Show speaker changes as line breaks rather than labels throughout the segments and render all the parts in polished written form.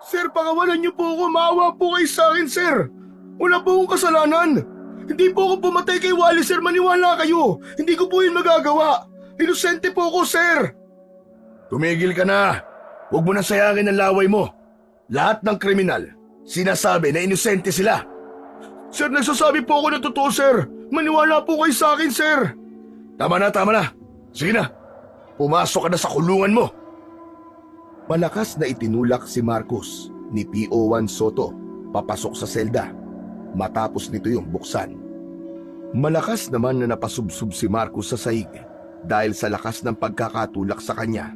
Sir, pakawalan niyo po ako. Maawa po kayo sa akin, sir. Wala po akong kasalanan. Hindi po ako pumatay kay Wally, sir. Maniwala kayo. Hindi ko po yun magagawa. Inosente po ako, sir. Tumigil ka na. Huwag mo na sayangin ang laway mo. Lahat ng kriminal, sinasabi na inosente sila. Sir, nagsasabi po ako ng totoo, sir. Maniwala po kayo sa akin, sir. Tama na, tama na. Sige na. Pumasok ka na sa kulungan mo. Malakas na itinulak si Marcos ni PO1 Soto papasok sa selda matapos nito yung buksan. Malakas naman na napasubsob si Marcos sa sahig dahil sa lakas ng pagkakatulak sa kanya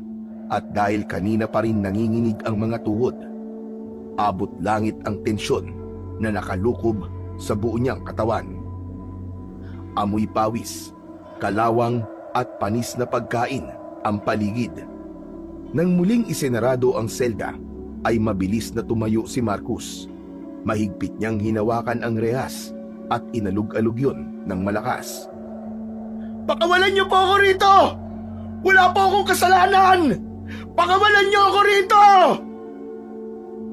at dahil kanina pa rin nanginginig ang mga tuhod. Abot langit ang tensyon na nakalukob sa buo niyang katawan. Amoy pawis, kalawang at panis na pagkain ang paligid. Nang muling isenarado ang selda, ay mabilis na tumayo si Marcos. Mahigpit niyang hinawakan ang rehas at inalug-alug yun ng malakas. Pakawalan niyo po ako rito! Wala po akong kasalanan! Pakawalan niyo ako rito!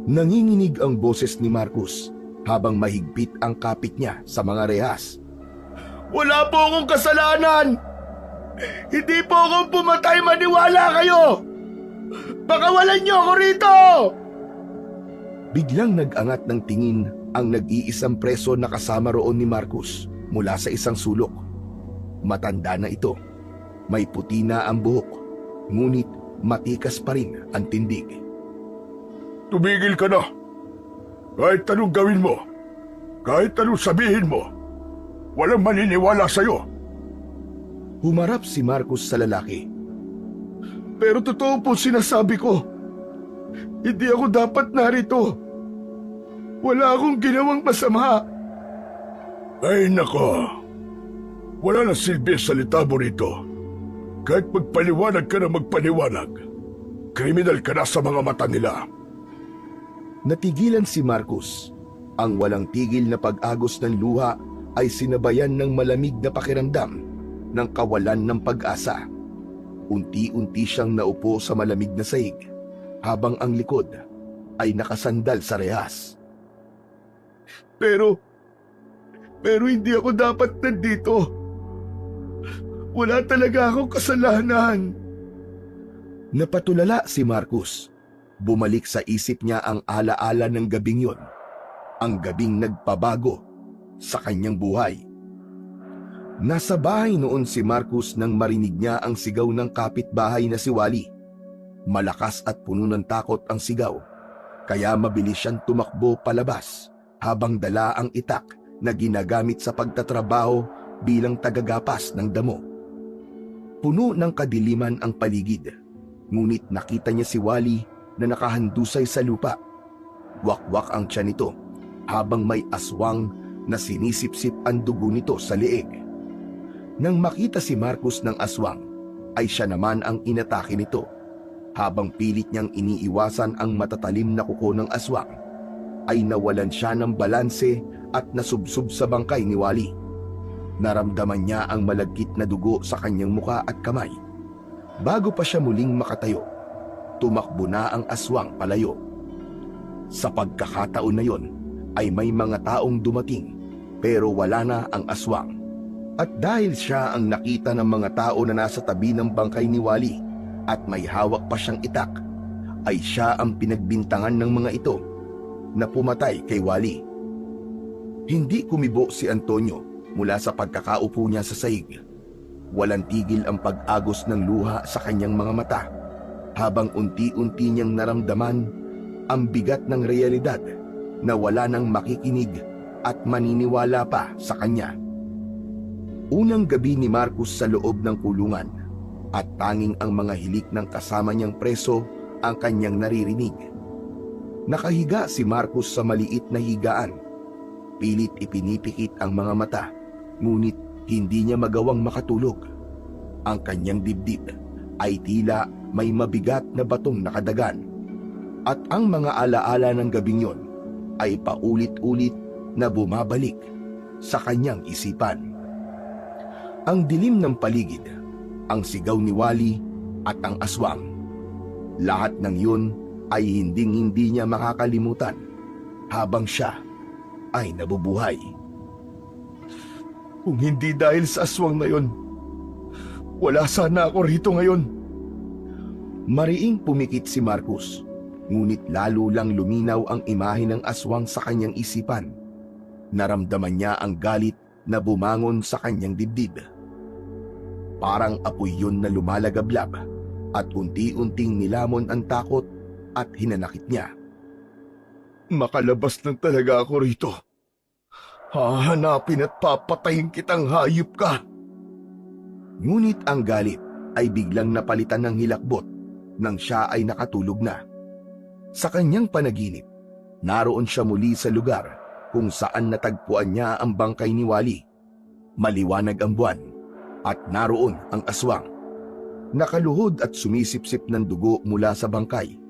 Nanginginig ang boses ni Marcos habang mahigpit ang kapit niya sa mga rehas. Wala po akong kasalanan! Hindi po ako pumatay, maniwala kayo! Pakawalan niyo ako rito! Biglang nag-angat ng tingin ang nag-iisang preso na kasama roon ni Marcos mula sa isang sulok. Matanda na ito. May puti na ang buhok, ngunit matikas pa rin ang tindig. Tumigil ka na. Kahit anong gawin mo, kahit anong sabihin mo, walang maniniwala sa'yo. Humarap si Marcos sa lalaki. Pero totoo po sinasabi ko. Hindi ako dapat narito. Wala akong ginawang masama. Ay nako. Wala na silbi sa salita mo rito. Kahit magpaliwanag ka na magpaliwanag, kriminal ka na sa mga mata nila. Natigilan si Marcos. Ang walang tigil na pag-agos ng luha ay sinabayan ng malamig na pakiramdam ng kawalan ng pag-asa. Unti-unti siyang naupo sa malamig na sahig habang ang likod ay nakasandal sa rehas. Pero hindi ako dapat nandito. Wala talaga akong kasalanan. Napatulala si Marcos. Bumalik sa isip niya ang alaala ng gabing yon. Ang gabing nagpabago sa kanyang buhay. Nasa bahay noon si Marcos nang marinig niya ang sigaw ng kapitbahay na si Wally. Malakas at puno ng takot ang sigaw, kaya mabilis siyang tumakbo palabas habang dala ang itak na ginagamit sa pagtatrabaho bilang tagagapas ng damo. Puno ng kadiliman ang paligid, ngunit nakita niya si Wally na nakahandusay sa lupa. Wakwak ang tiyan nito habang may aswang na sinisipsip ang dugo nito sa leeg. Nang makita si Marcos ng aswang, ay siya naman ang inatake nito. Habang pilit niyang iniiwasan ang matatalim na kuko ng aswang, ay nawalan siya ng balanse at nasubsob sa bangkay ni Wally. Naramdaman niya ang malagkit na dugo sa kanyang muka at kamay. Bago pa siya muling makatayo, tumakbo na ang aswang palayo. Sa pagkakataon na yon, ay may mga taong dumating pero wala na ang aswang. At dahil siya ang nakita ng mga tao na nasa tabi ng bangkay ni Wally at may hawak pa siyang itak, ay siya ang pinagbintangan ng mga ito na pumatay kay Wally. Hindi kumibo si Antonio mula sa pagkakaupo niya sa sahig. Walang tigil ang pag-agos ng luha sa kanyang mga mata habang unti-unti niyang naramdaman ang bigat ng realidad na wala nang makikinig at maniniwala pa sa kanya. Unang gabi ni Marcos sa loob ng kulungan at tanging ang mga hilik ng kasama niyang preso ang kanyang naririnig. Nakahiga si Marcos sa maliit na higaan. Pilit ipinipikit ang mga mata, ngunit hindi niya magawang makatulog. Ang kanyang dibdib ay tila may mabigat na batong nakadagan. At ang mga alaala ng gabing yon ay paulit-ulit na bumabalik sa kanyang isipan. Ang dilim ng paligid, ang sigaw ni Wally at ang aswang. Lahat ng yun ay hinding-hindi niya makakalimutan habang siya ay nabubuhay. Kung hindi dahil sa aswang na yon, wala sana ako rito ngayon. Mariing pumikit si Marcus, ngunit lalo lang luminaw ang imahe ng aswang sa kanyang isipan. Naramdaman niya ang galit na bumangon sa kanyang dibdib. Parang apoy yun na lumalagablab at unti-unting nilamon ang takot at hinanakit niya. Makalabas lang talaga ako rito. Hahanapin at papatayin kitang hayop ka. Ngunit ang galit ay biglang napalitan ng hilakbot nang siya ay nakatulog na. Sa kanyang panaginip, naroon siya muli sa lugar kung saan natagpuan niya ang bangkay ni Wally. Maliwanag ang buwan at naroon ang aswang. Nakaluhod at sumisipsip ng dugo mula sa bangkay.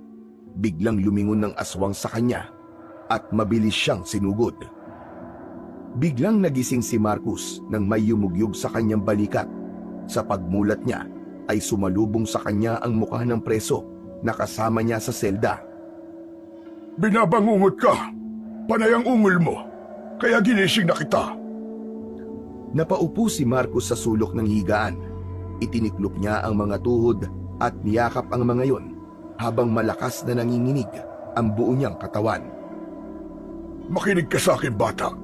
Biglang lumingon ng aswang sa kanya at mabilis siyang sinugod. Biglang nagising si Marcus nang may yumugyug sa kanyang balikat. Sa pagmulat niya ay sumalubong sa kanya ang mukha ng preso na kasama niya sa selda. Binabangungot ka! Panay ang ungol mo! Kaya ginising na kita! Napaupo si Marcus sa sulok ng higaan. Itiniklop niya ang mga tuhod at niyakap ang mga yon habang malakas na nanginginig ang buo niyang katawan. Makinig ka sa akin, bata.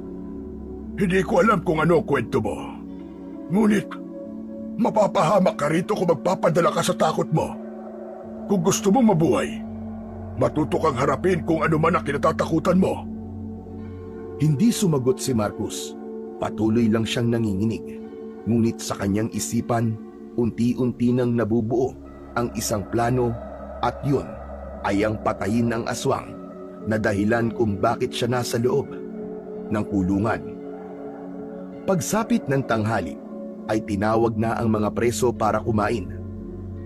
Hindi ko alam kung ano ang kwento mo. Ngunit, mapapahamak ka rito kung magpapadala ka sa takot mo. Kung gusto mong mabuhay, matuto kang harapin kung ano man ang kinatatakutan mo. Hindi sumagot si Marcus. Patuloy lang siyang nanginginig. Ngunit sa kanyang isipan, unti-unti nang nabubuo ang isang plano at yun ay ang patayin ng aswang na dahilan kung bakit siya nasa loob ng kulungan. Pagsapit ng tanghali ay tinawag na ang mga preso para kumain.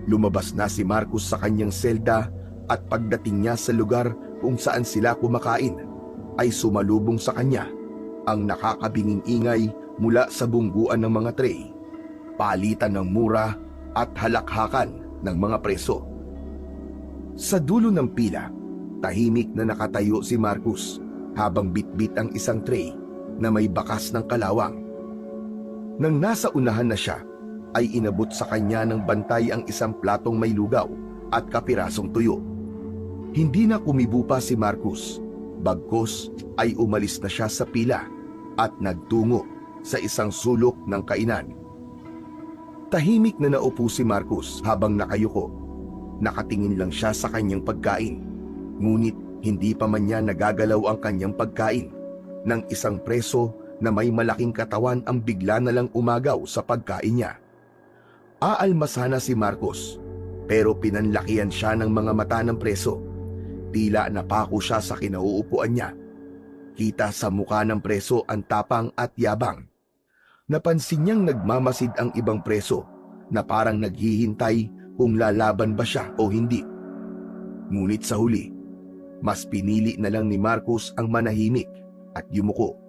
Lumabas na si Marcus sa kanyang selda at pagdating niya sa lugar kung saan sila kumakain ay sumalubong sa kanya ang nakakabinging ingay mula sa bungguan ng mga tray, palitan ng mura at halakhakan ng mga preso. Sa dulo ng pila, tahimik na nakatayo si Marcus habang bitbit ang isang tray na may bakas ng kalawang. Nang nasa unahan na siya, ay inabot sa kanya ng bantay ang isang platong may lugaw at kapirasong tuyo. Hindi na kumibo pa si Marcus, bagkus ay umalis na siya sa pila at nagtungo sa isang sulok ng kainan. Tahimik na naupo si Marcus habang nakayuko. Nakatingin lang siya sa kanyang pagkain. Ngunit hindi pa man niya nagagalaw ang kanyang pagkain nang isang preso na may malaking katawan ang bigla na lang umagaw sa pagkain niya. Aalmasana si Marcus, pero pinanlakihan siya ng mga mata ng preso. Tila napako siya sa kinauupuan niya. Kita sa mukha ng preso ang tapang at yabang. Napansin niyang nagmamasid ang ibang preso na parang naghihintay kung lalaban ba siya o hindi. Ngunit sa huli, mas pinili na lang ni Marcus ang manahimik at yumuko.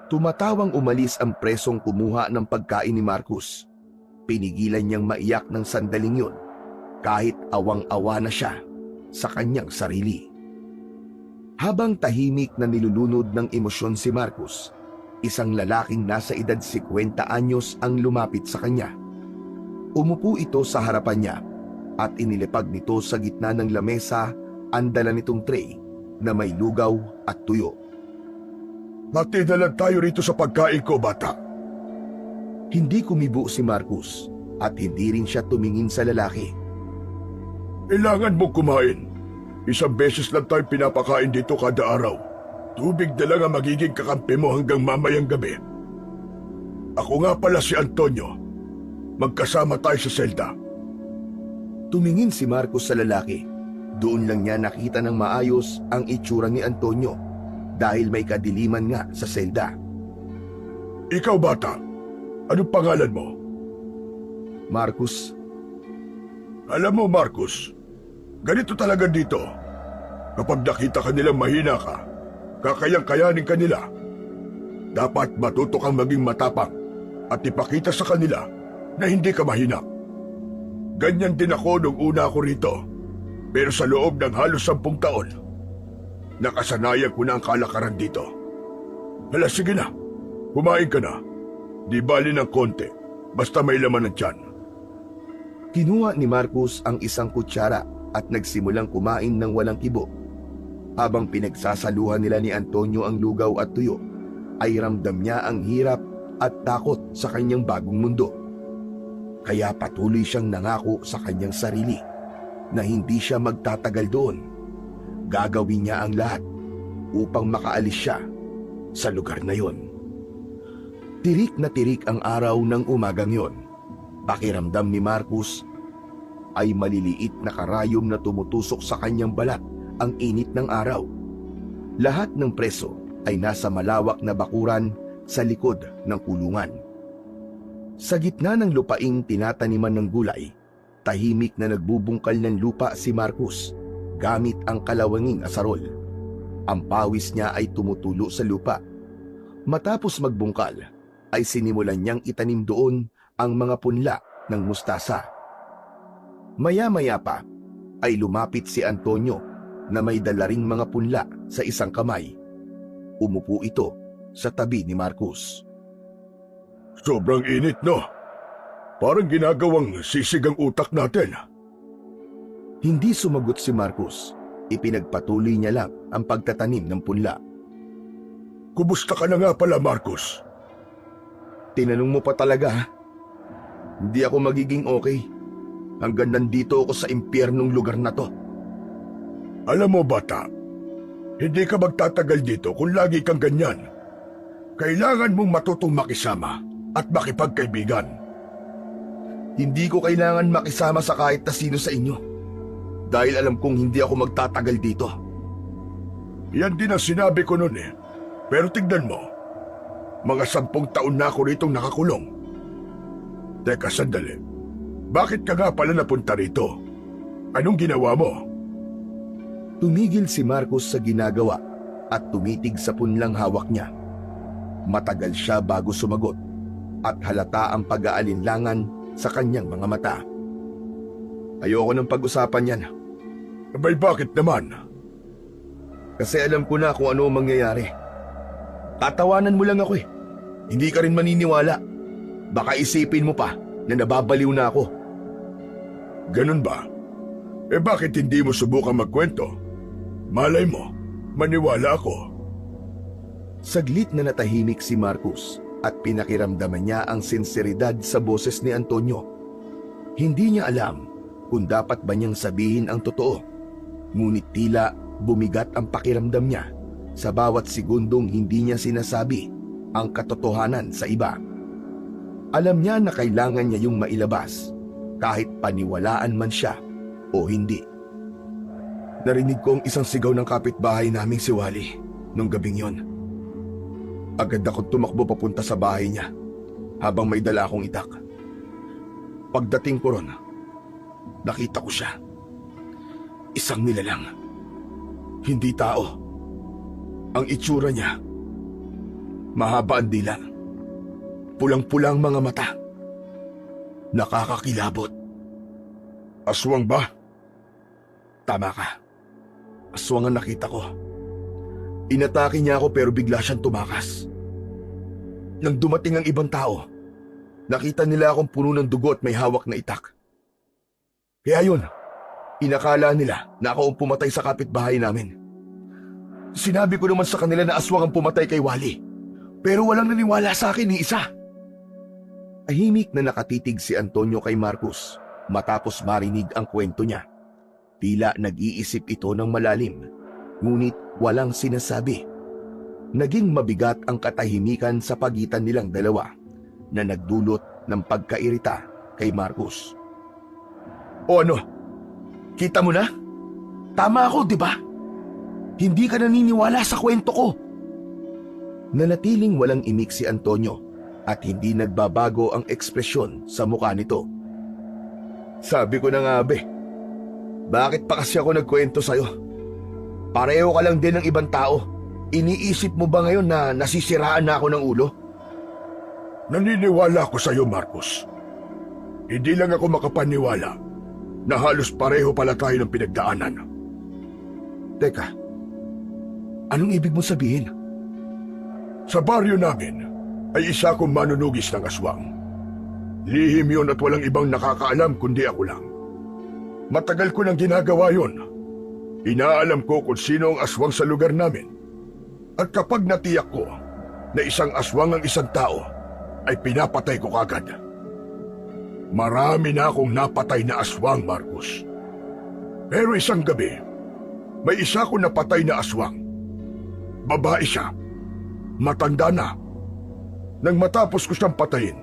Tumatawang umalis ang presong kumuha ng pagkain ni Marcus. Pinigilan niyang maiyak ng sandaling yun kahit awang-awa na siya sa kanyang sarili. Habang tahimik na nilulunod ng emosyon si Marcus, isang lalaking nasa edad 50 anyos ang lumapit sa kanya. Umupo ito sa harapan niya at inilipag nito sa gitna ng lamesa ang dala nitong tray na may lugaw at tuyo. Natinalan tayo rito sa pagkain ko, bata. Hindi kumibo si Marcus at hindi rin siya tumingin sa lalaki. Kailangan mong kumain. Isang beses lang tayo pinapakain dito kada araw. Tubig na lang ang magiging kakampi mo hanggang mamayang gabi. Ako nga pala si Antonio. Magkasama tayo sa selda. Tumingin si Marcos sa lalaki. Doon lang niya nakita ng maayos ang itsura ni Antonio dahil may kadiliman nga sa selda. Ikaw, bata, anong pangalan mo? Marcos. Alam mo, Marcos, ganito talaga dito. Kapag nakita ka nilang mahina ka, kakayang-kayanin ka nila. Dapat matuto kang maging matapang at ipakita sa kanila na hindi ka mahina. Ganyan din ako nung una ako rito.
Pero sa loob ng halos 10 taon, nakasanayan ko na ang kalakaran dito. Hala, sige na. Kumain ka na. Di bali ng konti, basta may laman ng tiyan.
Kinuha ni Marcos ang isang kutsara at nagsimulang kumain ng walang kibo. Habang pinagsasaluhan nila ni Antonio ang lugaw at tuyo, ay ramdam niya ang hirap at takot sa kanyang bagong mundo. Kaya patuloy siyang nangako sa kanyang sarili na hindi siya magtatagal doon. Gagawin niya ang lahat upang makaalis siya sa lugar na yon. Tirik na tirik ang araw ng umagang yon. Pakiramdam ni Marcos ay maliliit na karayom na tumutusok sa kanyang balat ang init ng araw. Lahat ng preso ay nasa malawak na bakuran sa likod ng kulungan. Sa gitna ng lupaing tinataniman ng gulay, tahimik na nagbubungkal ng lupa si Marcos gamit ang kalawanging asarol. Ang pawis niya ay tumutulo sa lupa. Matapos magbungkal, ay sinimulan niyang itanim doon ang mga punla ng mustasa. Maya-maya pa ay lumapit si Antonio na may dala ring mga punla sa isang kamay. Umupo ito sa tabi ni Marcos.
Sobrang init, no? Parang ginagawang sisig ang utak natin.
Hindi sumagot si Marcos. Ipinagpatuloy niya lang ang pagtatanim ng punla.
Kumusta ka na nga pala, Marcos?
Tinanong mo pa talaga, ha? Hindi ako magiging okay hanggang nandito ako sa impyernong lugar na to.
Alam mo, bata, hindi ka magtatagal dito kung lagi kang ganyan. Kailangan mong matutong makisama at makipagkaibigan.
Hindi ko kailangan makisama sa kahit na sino sa inyo dahil alam kong hindi ako magtatagal dito.
Yan din ang sinabi ko noon eh. Pero tignan mo, mga 10 taon na ako ritong nakakulong. Teka, sandali. Bakit ka nga pala napunta rito? Anong ginawa mo?
Tumigil si Marcos sa ginagawa at tumitig sa punlang hawak niya. Matagal siya bago sumagot at halata ang pag-aalinlangan sa kanyang mga mata. Ayoko nang pag-usapan yan.
Abay, bakit naman?
Kasi alam ko na kung ano ang mangyayari. Tatawanan mo lang ako eh. Hindi ka rin maniniwala. Baka isipin mo pa na nababaliw na ako.
Ganun ba? Eh bakit hindi mo subukang magkwento? Malay mo, maniwala ako.
Saglit na natahimik si Marcos at pinakiramdaman niya ang sinseridad sa boses ni Antonio. Hindi niya alam kung dapat ba niyang sabihin ang totoo. Ngunit tila bumigat ang pakiramdam niya sa bawat segundong hindi niya sinasabi ang katotohanan sa iba. Alam niya na kailangan niya yung mailabas kahit paniwalaan man siya o hindi. Narinig ko ang isang sigaw ng kapitbahay naming si Wally nung gabing yon. Agad akong tumakbo papunta sa bahay niya habang may dala akong itak. Pagdating ko ron, nakita ko siya. Isang nilalang. Hindi tao. Ang itsura niya, mahaba ang dila. Pulang-pulang mga mata. Nakakakilabot.
Aswang ba?
Tama ka. Aswang ang nakita ko. Inatake niya ako pero bigla siyang tumakas. Nang dumating ang ibang tao, nakita nila akong puno ng dugo at may hawak na itak. Kaya yun, inakala nila na ako ang pumatay sa kapitbahay namin. Sinabi ko naman sa kanila na aswang ang pumatay kay Wally, pero walang naniwala sa akin ni isa. Tahimik na nakatitig si Antonio kay Marcos matapos marinig ang kwento niya. Tila nag-iisip ito ng malalim, ngunit walang sinasabi. Naging mabigat ang katahimikan sa pagitan nilang dalawa na nagdulot ng pagkairita kay Marcos. O ano? Kita mo na? Tama ako, di ba? Hindi ka naniniwala sa kwento ko. Nanatiling walang imik si Antonio at hindi nagbabago ang ekspresyon sa mukha nito. Sabi ko na nga, be. Bakit pa kasi ako nagkwento sa'yo? Pareho ka lang din ng ibang tao. Iniisip mo ba ngayon na nasisiraan na ako ng ulo?
Naniniwala ako sa'yo, Marcos. Hindi lang ako makapaniwala na halos pareho pala tayo ng pinagdaanan.
Teka, anong ibig mo sabihin?
Sa baryo namin ay isa akong manunugis ng aswang. Lihim yun at walang ibang nakakaalam kundi ako lang. Matagal ko nang ginagawa yun. Inaalam ko kung sino ang aswang sa lugar namin. At kapag natiyak ko na isang aswang ang isang tao, ay pinapatay ko kagad. Marami na akong napatay na aswang, Marcus. Pero isang gabi, may isa akong napatay na aswang. Babae siya. Matanda na. Nang matapos ko siyang patayin,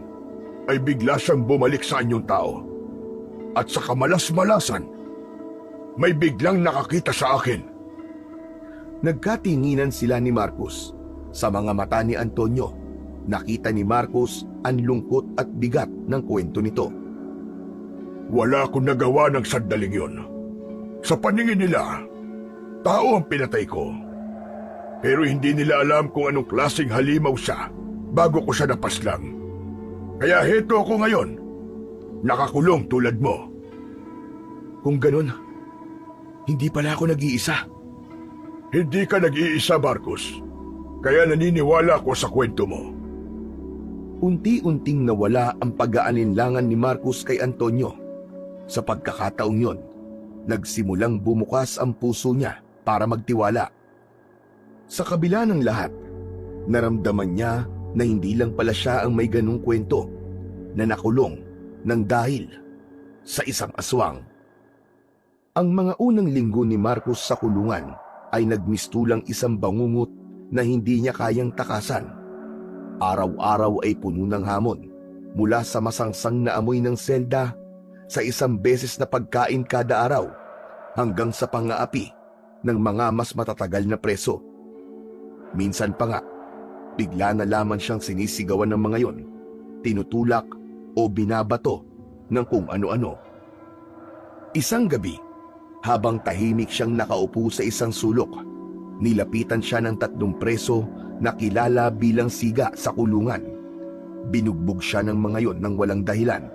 ay bigla siyang bumalik sa anyong tao. At sa kamalas-malasan, may biglang nakakita sa akin.
Nagkatinginan sila ni Marcus. Sa mga mata ni Antonio, nakita ni Marcus ang lungkot at bigat ng kwento nito.
Wala akong nagawa ng sandaling yun. Sa paningin nila, tao ang pinatay ko. Pero hindi nila alam kung anong klaseng halimaw siya bago ko siya napaslang. Kaya heto ako ngayon, nakakulong tulad mo.
Kung ganun, hindi pala ako nag-iisa.
Hindi ka nag-iisa, Marcus. Kaya naniniwala ako sa kwento mo.
Unti-unting nawala ang pag-aalinlangan ni Marcus kay Antonio. Sa pagkakataong yon, nagsimulang bumukas ang puso niya para magtiwala. Sa kabila ng lahat, naramdaman niya na hindi lang pala siya ang may ganung kwento na nakulong ng dahil sa isang aswang. Ang mga unang linggo ni Marcus sa kulungan ay nagmistulang isang bangungot na hindi niya kayang takasan. Araw-araw ay puno ng hamon mula sa masangsang na amoy ng selda, sa isang beses na pagkain kada araw, hanggang sa pang-aapi ng mga mas matatagal na preso. Minsan pa nga, bigla na lamang siyang sinisigawan ng mga yon, tinutulak o binabato ng kung ano-ano. Isang gabi, habang tahimik siyang nakaupo sa isang sulok, nilapitan siya ng 3 preso na kilala bilang siga sa kulungan. Binugbog siya ng mga yon ng walang dahilan,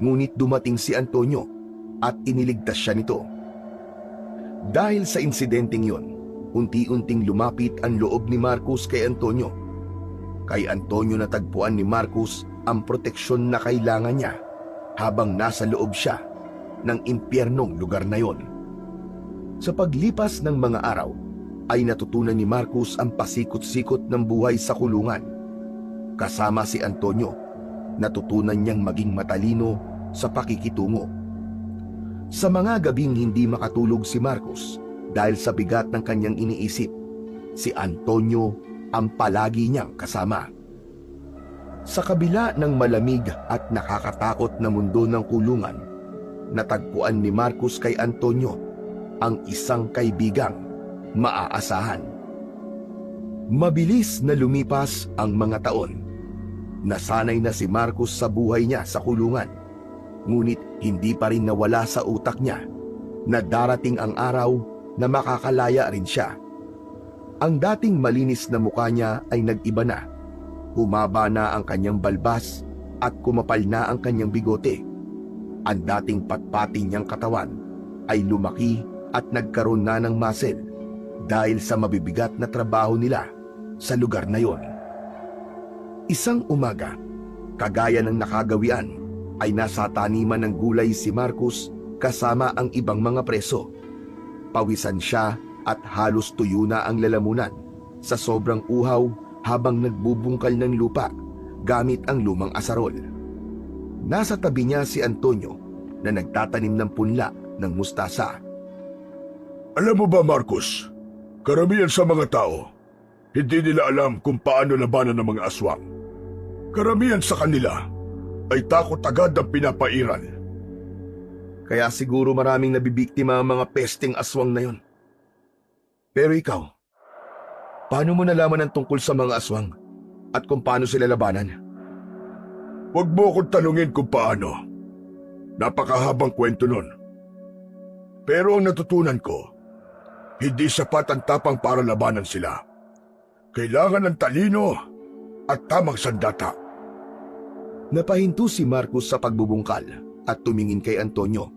ngunit dumating si Antonio at iniligtas siya nito. Dahil sa insidenteng yon, unti-unting lumapit ang loob ni Marcus kay Antonio. Kay Antonio natagpuan ni Marcus ang proteksyon na kailangan niya habang nasa loob siya ng impyernong lugar na yon. Sa paglipas ng mga araw, ay natutunan ni Marcus ang pasikot-sikot ng buhay sa kulungan. Kasama si Antonio, natutunan niyang maging matalino sa pakikitungo. Sa mga gabing hindi makatulog si Marcus dahil sa bigat ng kanyang iniisip, si Antonio ang palagi niyang kasama. Sa kabila ng malamig at nakakatakot na mundo ng kulungan, natagpuan ni Marcus kay Antonio ang isang kaibigang maaasahan. Mabilis na lumipas ang mga taon. Nasanay na si Marcus sa buhay niya sa kulungan, ngunit hindi pa rin nawala sa utak niya na darating ang araw na makakalaya rin siya. Ang dating malinis na mukha niya ay nag-iba na. Humaba na ang kanyang balbas at kumapal na ang kanyang bigote. Ang dating patpati niyang katawan ay lumaki at nagkaroon na ng muscle dahil sa mabibigat na trabaho nila sa lugar na yon. Isang umaga, kagaya ng nakagawian, ay nasa taniman ng gulay si Marcus kasama ang ibang mga preso. Pawisan siya at halos tuyo na ang lalamunan sa sobrang uhaw habang nagbubungkal ng lupa gamit ang lumang asarol. Nasa tabi niya si Antonio na nagtatanim ng punla ng mustasa.
Alam mo ba, Marcus, karamihan sa mga tao, hindi nila alam kung paano labanan ng mga aswang. Karamihan sa kanila ay takot agad ang pinapairal.
Kaya siguro maraming nabibiktima ang mga pesting aswang na yon. Pero ikaw, paano mo nalaman ang tungkol sa mga aswang at kung paano sila labanan?
Huwag mo akong tanungin kung paano. Napakahabang kwento nun. Pero ang natutunan ko, hindi sapat ang tapang para labanan sila. Kailangan ng talino at tamang sandata.
Napahinto si Marcus sa pagbubungkal at tumingin kay Antonio.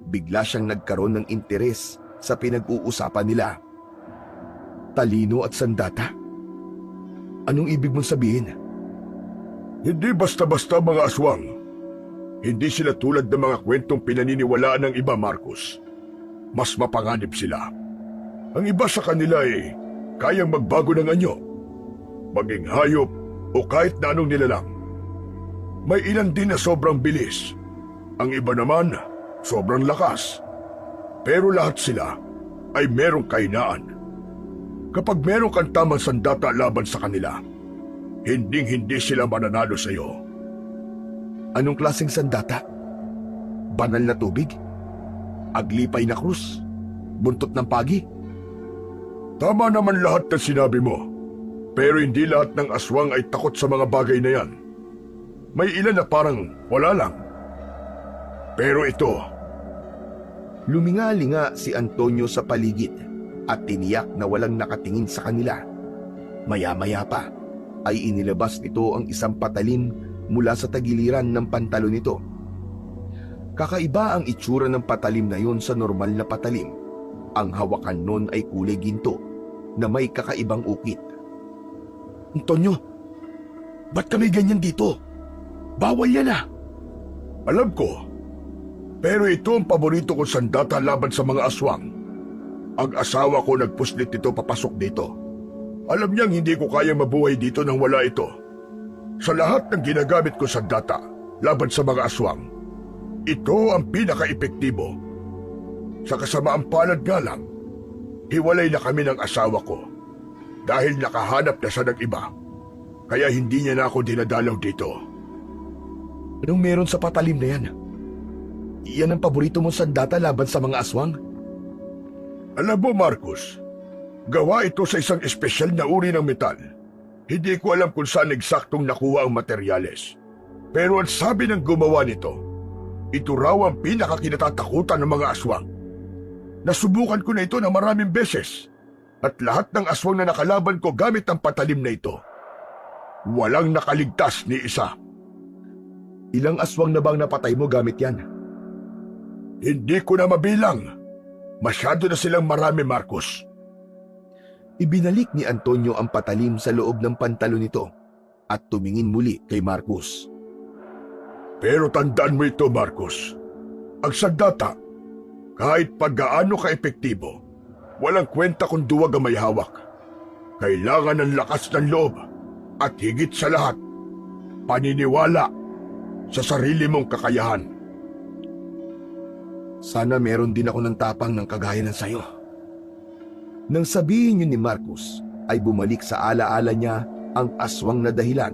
bigla siyang nagkaroon ng interes sa pinag-uusapan nila. Talino at sandata? Anong ibig mong sabihin?
Hindi basta-basta mga aswang. Hindi sila tulad ng mga kwentong pinaniniwalaan ng iba, Marcos. Mas mapanganib sila. Ang iba sa kanila ay kayang magbago ng anyo, maging hayop o kahit na anong nilalang. May ilan din na sobrang bilis. Ang iba naman, sobrang lakas. Pero lahat sila ay merong kahinaan. Kapag meron kang tamang sandata laban sa kanila, hinding-hindi sila mananalo sa iyo.
Anong klaseng sandata? Banal na tubig? Aglipay na krus? Buntot ng pagi?
Tama naman lahat ng sinabi mo. Pero hindi lahat ng aswang ay takot sa mga bagay na yan. May ilan na parang wala lang. Pero ito,
Luminga-linga si Antonio sa paligid at tiniyak na walang nakatingin sa kanila. Maya-maya pa ay inilabas nito ang isang patalim mula sa tagiliran ng pantalon nito. Kakaiba ang itsura ng patalim na yon sa normal na patalim. Ang hawakan nun ay kulay ginto na may kakaibang ukit. Antonio, ba't kami ganyan dito? Bawal yan ah!
alam ko. Pero ito ang paborito kong sandata laban sa mga aswang. Ang asawa ko nagpuslit nito papasok dito. Alam niyang hindi ko kayang mabuhay dito nang wala ito. Sa lahat ng ginagamit ko sandata laban sa mga aswang, ito ang pinaka-epektibo. Sa kasamaang palad nga lang, hiwalay na kami ng asawa ko dahil nakahanap na siya ng iba. Kaya hindi niya na ako dinadalaw dito.
Anong meron sa patalim na yan? Iyan ang paborito mong sandata laban sa mga aswang?
Alam mo, Marcos, gawa ito sa isang espesyal na uri ng metal. Hindi ko alam kung saan eksaktong nakuha ang materyales. Pero ang sabi ng gumawa nito, ito raw ang pinakakinatatakutan ng mga aswang. Nasubukan ko na ito na maraming beses. At lahat ng aswang na nakalaban ko gamit ang patalim na ito. Walang nakaligtas ni isa.
Ilang aswang na bang napatay mo gamit yan?
Hindi ko na mabilang. Masyado na silang marami, Marcos.
Ibinalik ni Antonio ang patalim sa loob ng pantalon nito at tumingin muli kay Marcos.
Pero tandaan mo ito, Marcos. Ang sandata, kahit pag-gaano ka-epektibo, walang kwenta kung duwag ang may hawak. Kailangan ng lakas ng loob at higit sa lahat, paniniwala sa sarili mong kakayahan.
Sana meron din ako ng tapang ng kagaya ng sayo. Nang sabihin yun ni Marcos, ay bumalik sa alaala niya ang aswang na dahilan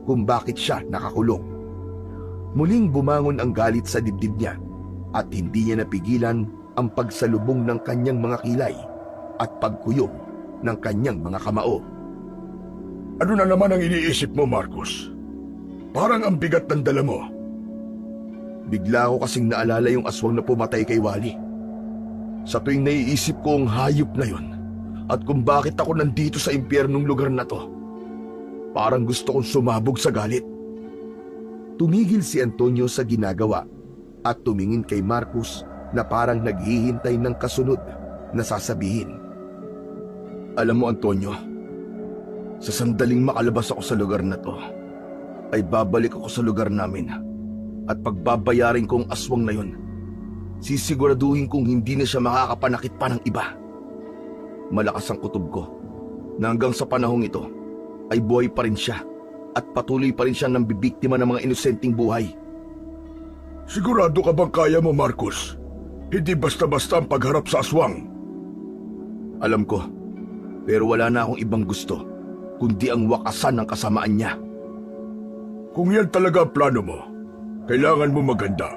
kung bakit siya nakakulong. Muling bumangon ang galit sa dibdib niya at hindi niya napigilan ang pagsalubong ng kanyang mga kilay at pagkuyog ng kanyang mga kamao.
Ano na naman ang iniisip mo, Marcos? Parang ang bigat ng dala mo.
Bigla ko kasing naalala yung aswang na pumatay kay Wally. Sa tuwing naiisip ko ang hayop na yon at kung bakit ako nandito sa impyernong lugar na to, parang gusto kong sumabog sa galit. Tumigil si Antonio sa ginagawa at tumingin kay Marcos na parang naghihintay ng kasunod na sasabihin. Alam mo, Antonio, sa sandaling makalabas ako sa lugar na to, ay babalik ako sa lugar namin at pagbabayarin ko ang aswang na yon. Sisiguraduhin kong hindi na siya makakapanakit pa ng iba. Malakas ang kutob ko na hanggang sa panahong ito ay buhay pa rin siya at patuloy pa rin siya nang bibiktima ng mga inosenteng buhay.
Sigurado ka bang kaya mo, Marcos? Hindi basta-basta ang pagharap sa aswang.
Alam ko, pero wala na akong ibang gusto kundi ang wakasan ng kasamaan niya.
Kung yan talaga ang plano mo, kailangan mo maganda.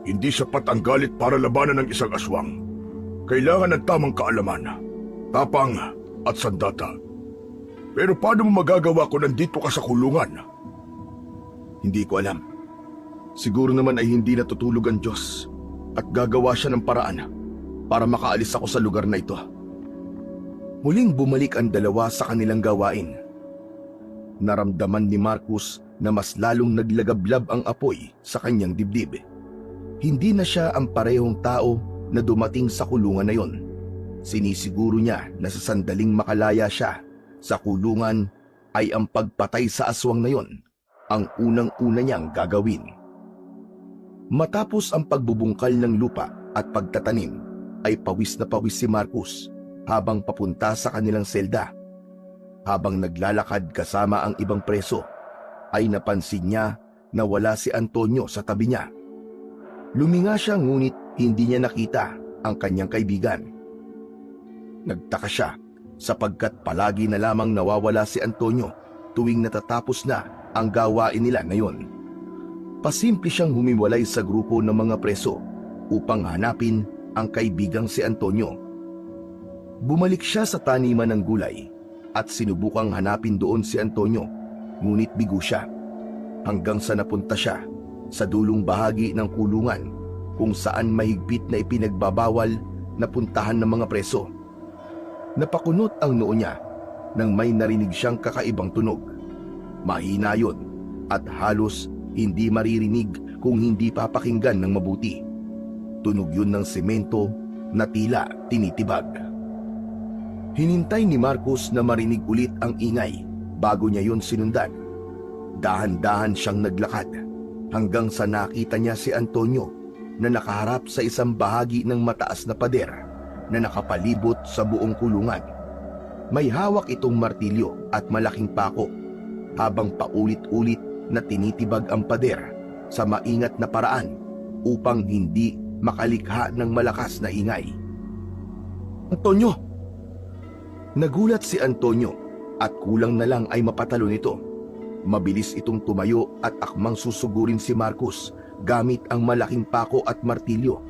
Hindi sapat ang galit para labanan ng isang aswang. Kailangan ng tamang kaalaman, tapang at sandata. Pero paano mo magagawa kung nandito ka sa kulungan?
Hindi ko alam. Siguro naman ay hindi natutulog ang Diyos at gagawa siya ng paraan para makaalis ako sa lugar na ito. Muling bumalik ang dalawa sa kanilang gawain. Naramdaman ni Marcos na mas lalong naglagablab ang apoy sa kanyang dibdib. Hindi na siya ang parehong tao na dumating sa kulungan na yon. Sinisiguro niya na sa sandaling makalaya siya sa kulungan ay ang pagpatay sa aswang na yon ang unang-una niyang gagawin. Matapos ang pagbubungkal ng lupa at pagtatanim, ay pawis na pawis si Marcos habang papunta sa kanilang selda. Habang naglalakad kasama ang ibang preso, ay napansin niya na wala si Antonio sa tabi niya. Luminga siya ngunit hindi niya nakita ang kanyang kaibigan. Nagtaka siya sapagkat palagi na lamang nawawala si Antonio tuwing natatapos na ang gawain nila ngayon. Pasimple siyang humiwalay sa grupo ng mga preso upang hanapin ang kaibigang si Antonio. Bumalik siya sa taniman ng gulay at sinubukang hanapin doon si Antonio, ngunit bigo siya hanggang sa napunta siya sa dulong bahagi ng kulungan kung saan mahigpit na ipinagbabawal na puntahan ng mga preso. Napakunot ang noo niya nang may narinig siyang kakaibang tunog. Mahina yun at halos hindi maririnig kung hindi papakinggan ng mabuti. Tunog yun ng semento na tila tinitibag. Hinintay ni Marcos na marinig ulit ang ingay bago niya yun sinundan. Dahan-dahan siyang naglakad hanggang sa nakita niya si Antonio na nakaharap sa isang bahagi ng mataas na pader na nakapalibot sa buong kulungan. May hawak itong martilyo at malaking pako habang paulit-ulit na tinitibag ang pader sa maingat na paraan upang hindi makalikha ng malakas na ingay. Antonio! Nagulat si Antonio at kulang na lang ay mapatalo nito. Mabilis itong tumayo at akmang susugurin si Marcos gamit ang malaking pako at martilyo.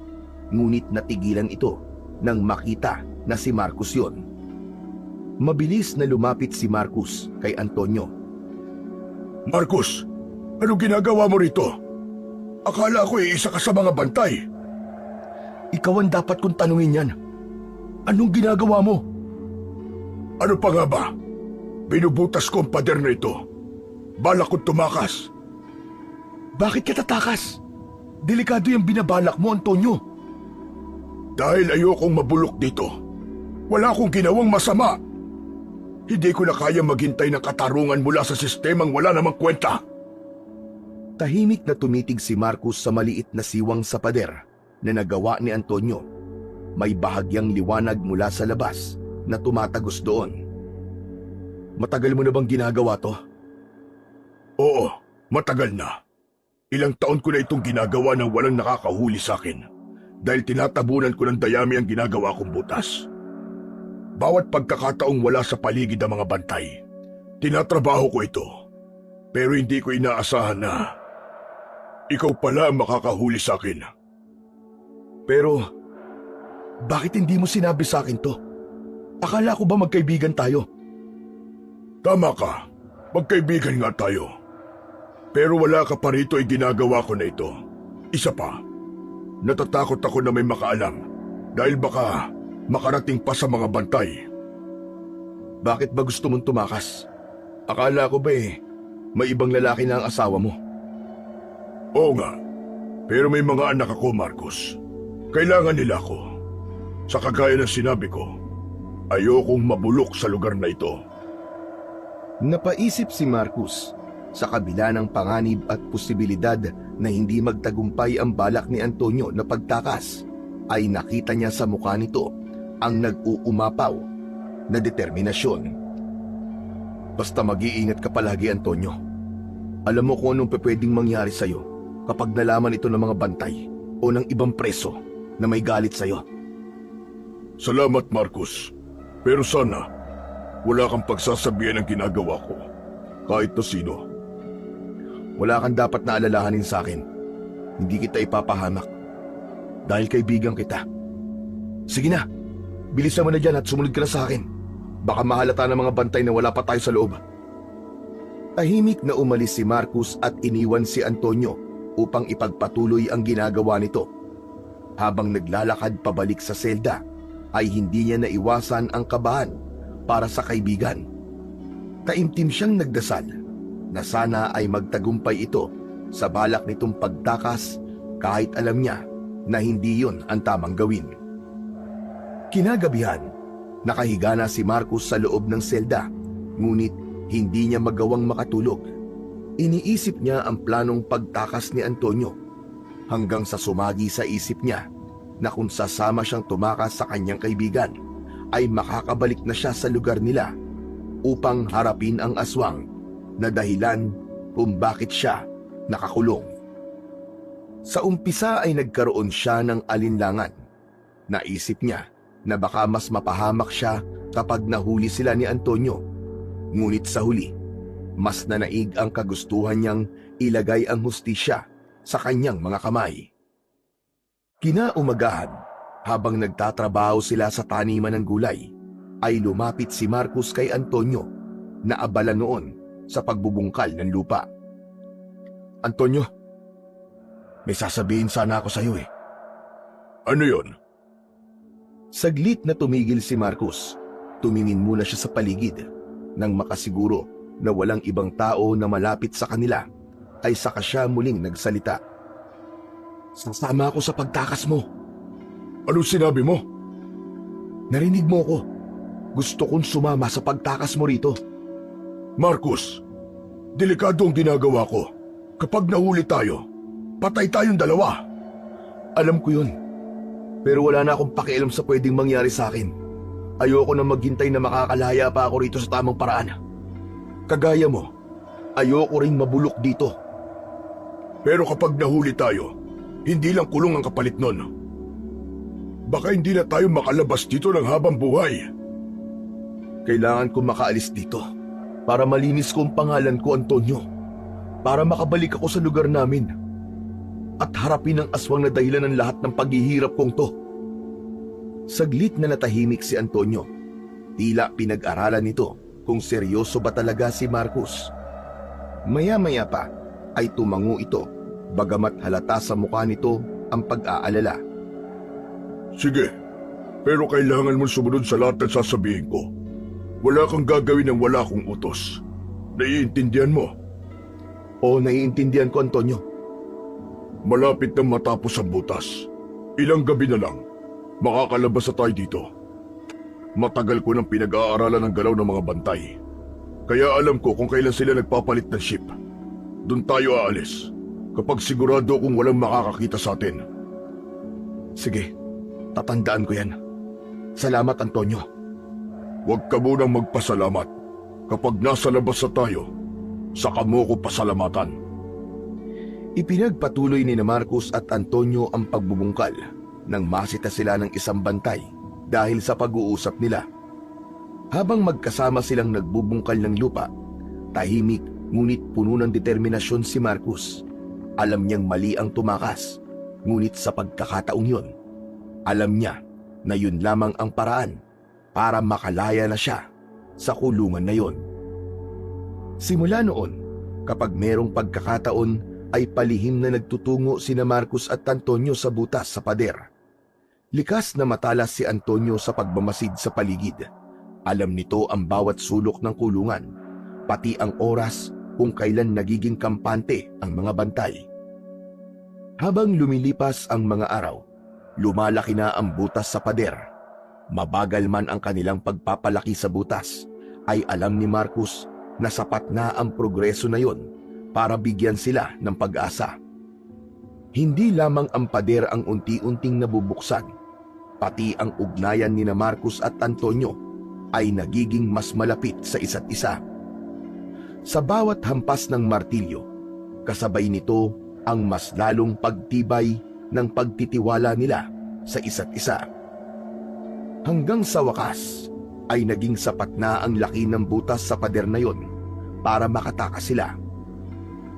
Ngunit natigilan ito nang makita na si Marcos yon. Mabilis na lumapit si Marcos kay Antonio.
Marcos, anong ginagawa mo rito? Akala ko isa ka sa mga bantay.
Ikaw ang dapat kong tanungin yan. Anong ginagawa mo?
Ano pa nga ba? Binubutas ko ang pader na ito. Balak kong tumakas.
Bakit ka tatakas? Delikado yung binabalak mo, Antonio.
Dahil ayokong mabulok dito. Wala akong ginawang masama. Hindi ko na kaya maghintay ng katarungan mula sa sistemang wala namang kwenta.
Tahimik na tumitig si Marcos sa maliit na siwang sa pader na nagawa ni Antonio. May bahagyang liwanag mula sa labas na tumatagos doon. Matagal mo na bang ginagawa to?
Oo, matagal na. Ilang taon ko na itong ginagawa nang walang nakakahuli sa akin dahil tinatabunan ko ng dayami ang ginagawa kong butas. Bawat pagkakataong wala sa paligid ang mga bantay, tinatrabaho ko ito. Pero hindi ko inaasahan na ikaw pala ang makakahuli sa akin.
Pero, bakit hindi mo sinabi sa akin to? Akala ko ba magkaibigan tayo?
Tama ka, magkaibigan nga tayo. Pero wala ka pa rito ay ginagawa ko na ito. Isa pa, natatakot ako na may makaalam dahil baka makarating pa sa mga bantay.
Bakit ba gusto mong tumakas? Akala ko ba may ibang lalaki na ang asawa mo?
Oo nga, pero may mga anak ako, Marcos. Kailangan nila ako. Sa kagaya ng sinabi ko, ayokong mabulok sa lugar na ito.
Napaisip si Marcos sa kabila ng panganib at posibilidad na hindi magtagumpay ang balak ni Antonio na pagtakas, ay nakita niya sa mukha nito ang nag-uumapaw na determinasyon. Basta mag-iingat ka palagi, Antonio. Alam mo kung anong pwedeng mangyari sa'yo kapag nalaman ito ng mga bantay o ng ibang preso na may galit sa'yo.
Salamat, Marcos. Pero sana, wala kang pagsasabihan ng ginagawa ko, kahit na sino.
Wala kang dapat na alalahanin sa akin. Hindi kita ipapahamak. Dahil kaibigan kita. Sige na, bilisan mo na dyan at sumunod ka na sa akin. Baka mahalata ng mga bantay na wala pa tayo sa loob. Tahimik na umalis si Marcos at iniwan si Antonio upang ipagpatuloy ang ginagawa nito. Habang naglalakad pabalik sa selda, ay hindi niya naiwasan ang kabahan para sa kaibigan. Taimtim siyang nagdasal na sana ay magtagumpay ito sa balak nitong pagtakas kahit alam niya na hindi yon ang tamang gawin. Kinagabihan, nakahiga na si Marcos sa loob ng selda, ngunit hindi niya magawang makatulog. Iniisip niya ang planong pagtakas ni Antonio hanggang sa sumagi sa isip niya na kung sasama siyang tumakas sa kanyang kaibigan ay makakabalik na siya sa lugar nila upang harapin ang aswang na dahilan kung bakit siya nakakulong. Sa umpisa ay nagkaroon siya ng alinlangan. Naisip niya na baka mas mapahamak siya kapag nahuli sila ni Antonio. Ngunit sa huli, mas nanaig ang kagustuhan niyang ilagay ang hustisya sa kanyang mga kamay. Kinaumagahan, habang nagtatrabaho sila sa taniman ng gulay, ay lumapit si Marcos kay Antonio na abala noon sa pagbubungkal ng lupa. Antonio, may sasabihin sana ako sa iyo eh.
Ano yon?
Saglit na tumigil si Marcos. Tumingin muna siya sa paligid. Nang makasiguro na walang ibang tao na malapit sa kanila, ay saka siya muling nagsalita. Sasama ako sa pagtakas mo.
Anong sinabi mo?
Narinig mo ko. Gusto kong sumama sa pagtakas mo rito.
Marcos, delikado ang ginagawa ko. Kapag nahuli tayo, patay tayong dalawa.
Alam ko yun. Pero wala na akong pakialam sa pwedeng mangyari sa akin. Ayoko na maghintay na makakalaya pa ako rito sa tamang paraan. Kagaya mo, ayoko ring mabulok dito.
Pero kapag nahuli tayo, hindi lang kulong ang kapalit nun. Baka hindi na tayo makalabas dito ng habang buhay.
Kailangan ko makaalis dito para malinis ko ang pangalan ko, Antonio. Para makabalik ako sa lugar namin at harapin ang aswang na dahilan ng lahat ng paghihirap kong to. Saglit na natahimik si Antonio. Tila pinag-aralan nito kung seryoso ba talaga si Marcos. Maya-maya pa ay tumango ito, bagamat halata sa mukha nito ang pag-aalala.
Sige, pero kailangan mong sumunod sa lahat ng sasabihin ko. Wala kang gagawin ng wala kong utos. Naiintindihan mo?
Oo, naiintindihan ko, Antonio.
Malapit nang matapos ang butas. Ilang gabi na lang, makakalabas na tayo dito. Matagal ko nang pinag-aaralan ang galaw ng mga bantay. Kaya alam ko kung kailan sila nagpapalit ng ship. Doon tayo aalis, kapag sigurado kung walang makakakita sa atin.
Sige, tatandaan ko yan. Salamat, Antonio.
Huwag ka munang magpasalamat. Kapag nasa labas na tayo, saka mo ko pasalamatan.
Ipinagpatuloy ni Marcos at Antonio ang pagbubungkal nang masita sila ng isang bantay dahil sa pag-uusap nila. Habang magkasama silang nagbubungkal ng lupa, tahimik ngunit puno ng determinasyon si Marcos. Alam niyang mali ang tumakas, ngunit sa pagkakataong yun, alam niya na yun lamang ang paraan para makalaya na siya sa kulungan na yun. Simula noon, kapag merong pagkakataon ay palihim na nagtutungo sina Marcos at Antonio sa butas sa pader. Likas na matalas si Antonio sa pagmamasid sa paligid. Alam nito ang bawat sulok ng kulungan, pati ang oras kung kailan nagiging kampante ang mga bantay. Habang lumilipas ang mga araw, lumalaki na ang butas sa pader. Mabagal man ang kanilang pagpapalaki sa butas, ay alam ni Marcos na sapat na ang progreso na yon para bigyan sila ng pag-asa. Hindi lamang ang pader ang unti-unting nabubuksan, pati ang ugnayan ni Marcos at Antonio ay nagiging mas malapit sa isa't isa. Sa bawat hampas ng martilyo, kasabay nito ang mas lalong pagtibay ng pagtitiwala nila sa isa't isa. Hanggang sa wakas ay naging sapat na ang laki ng butas sa pader na yon para makatakas sila.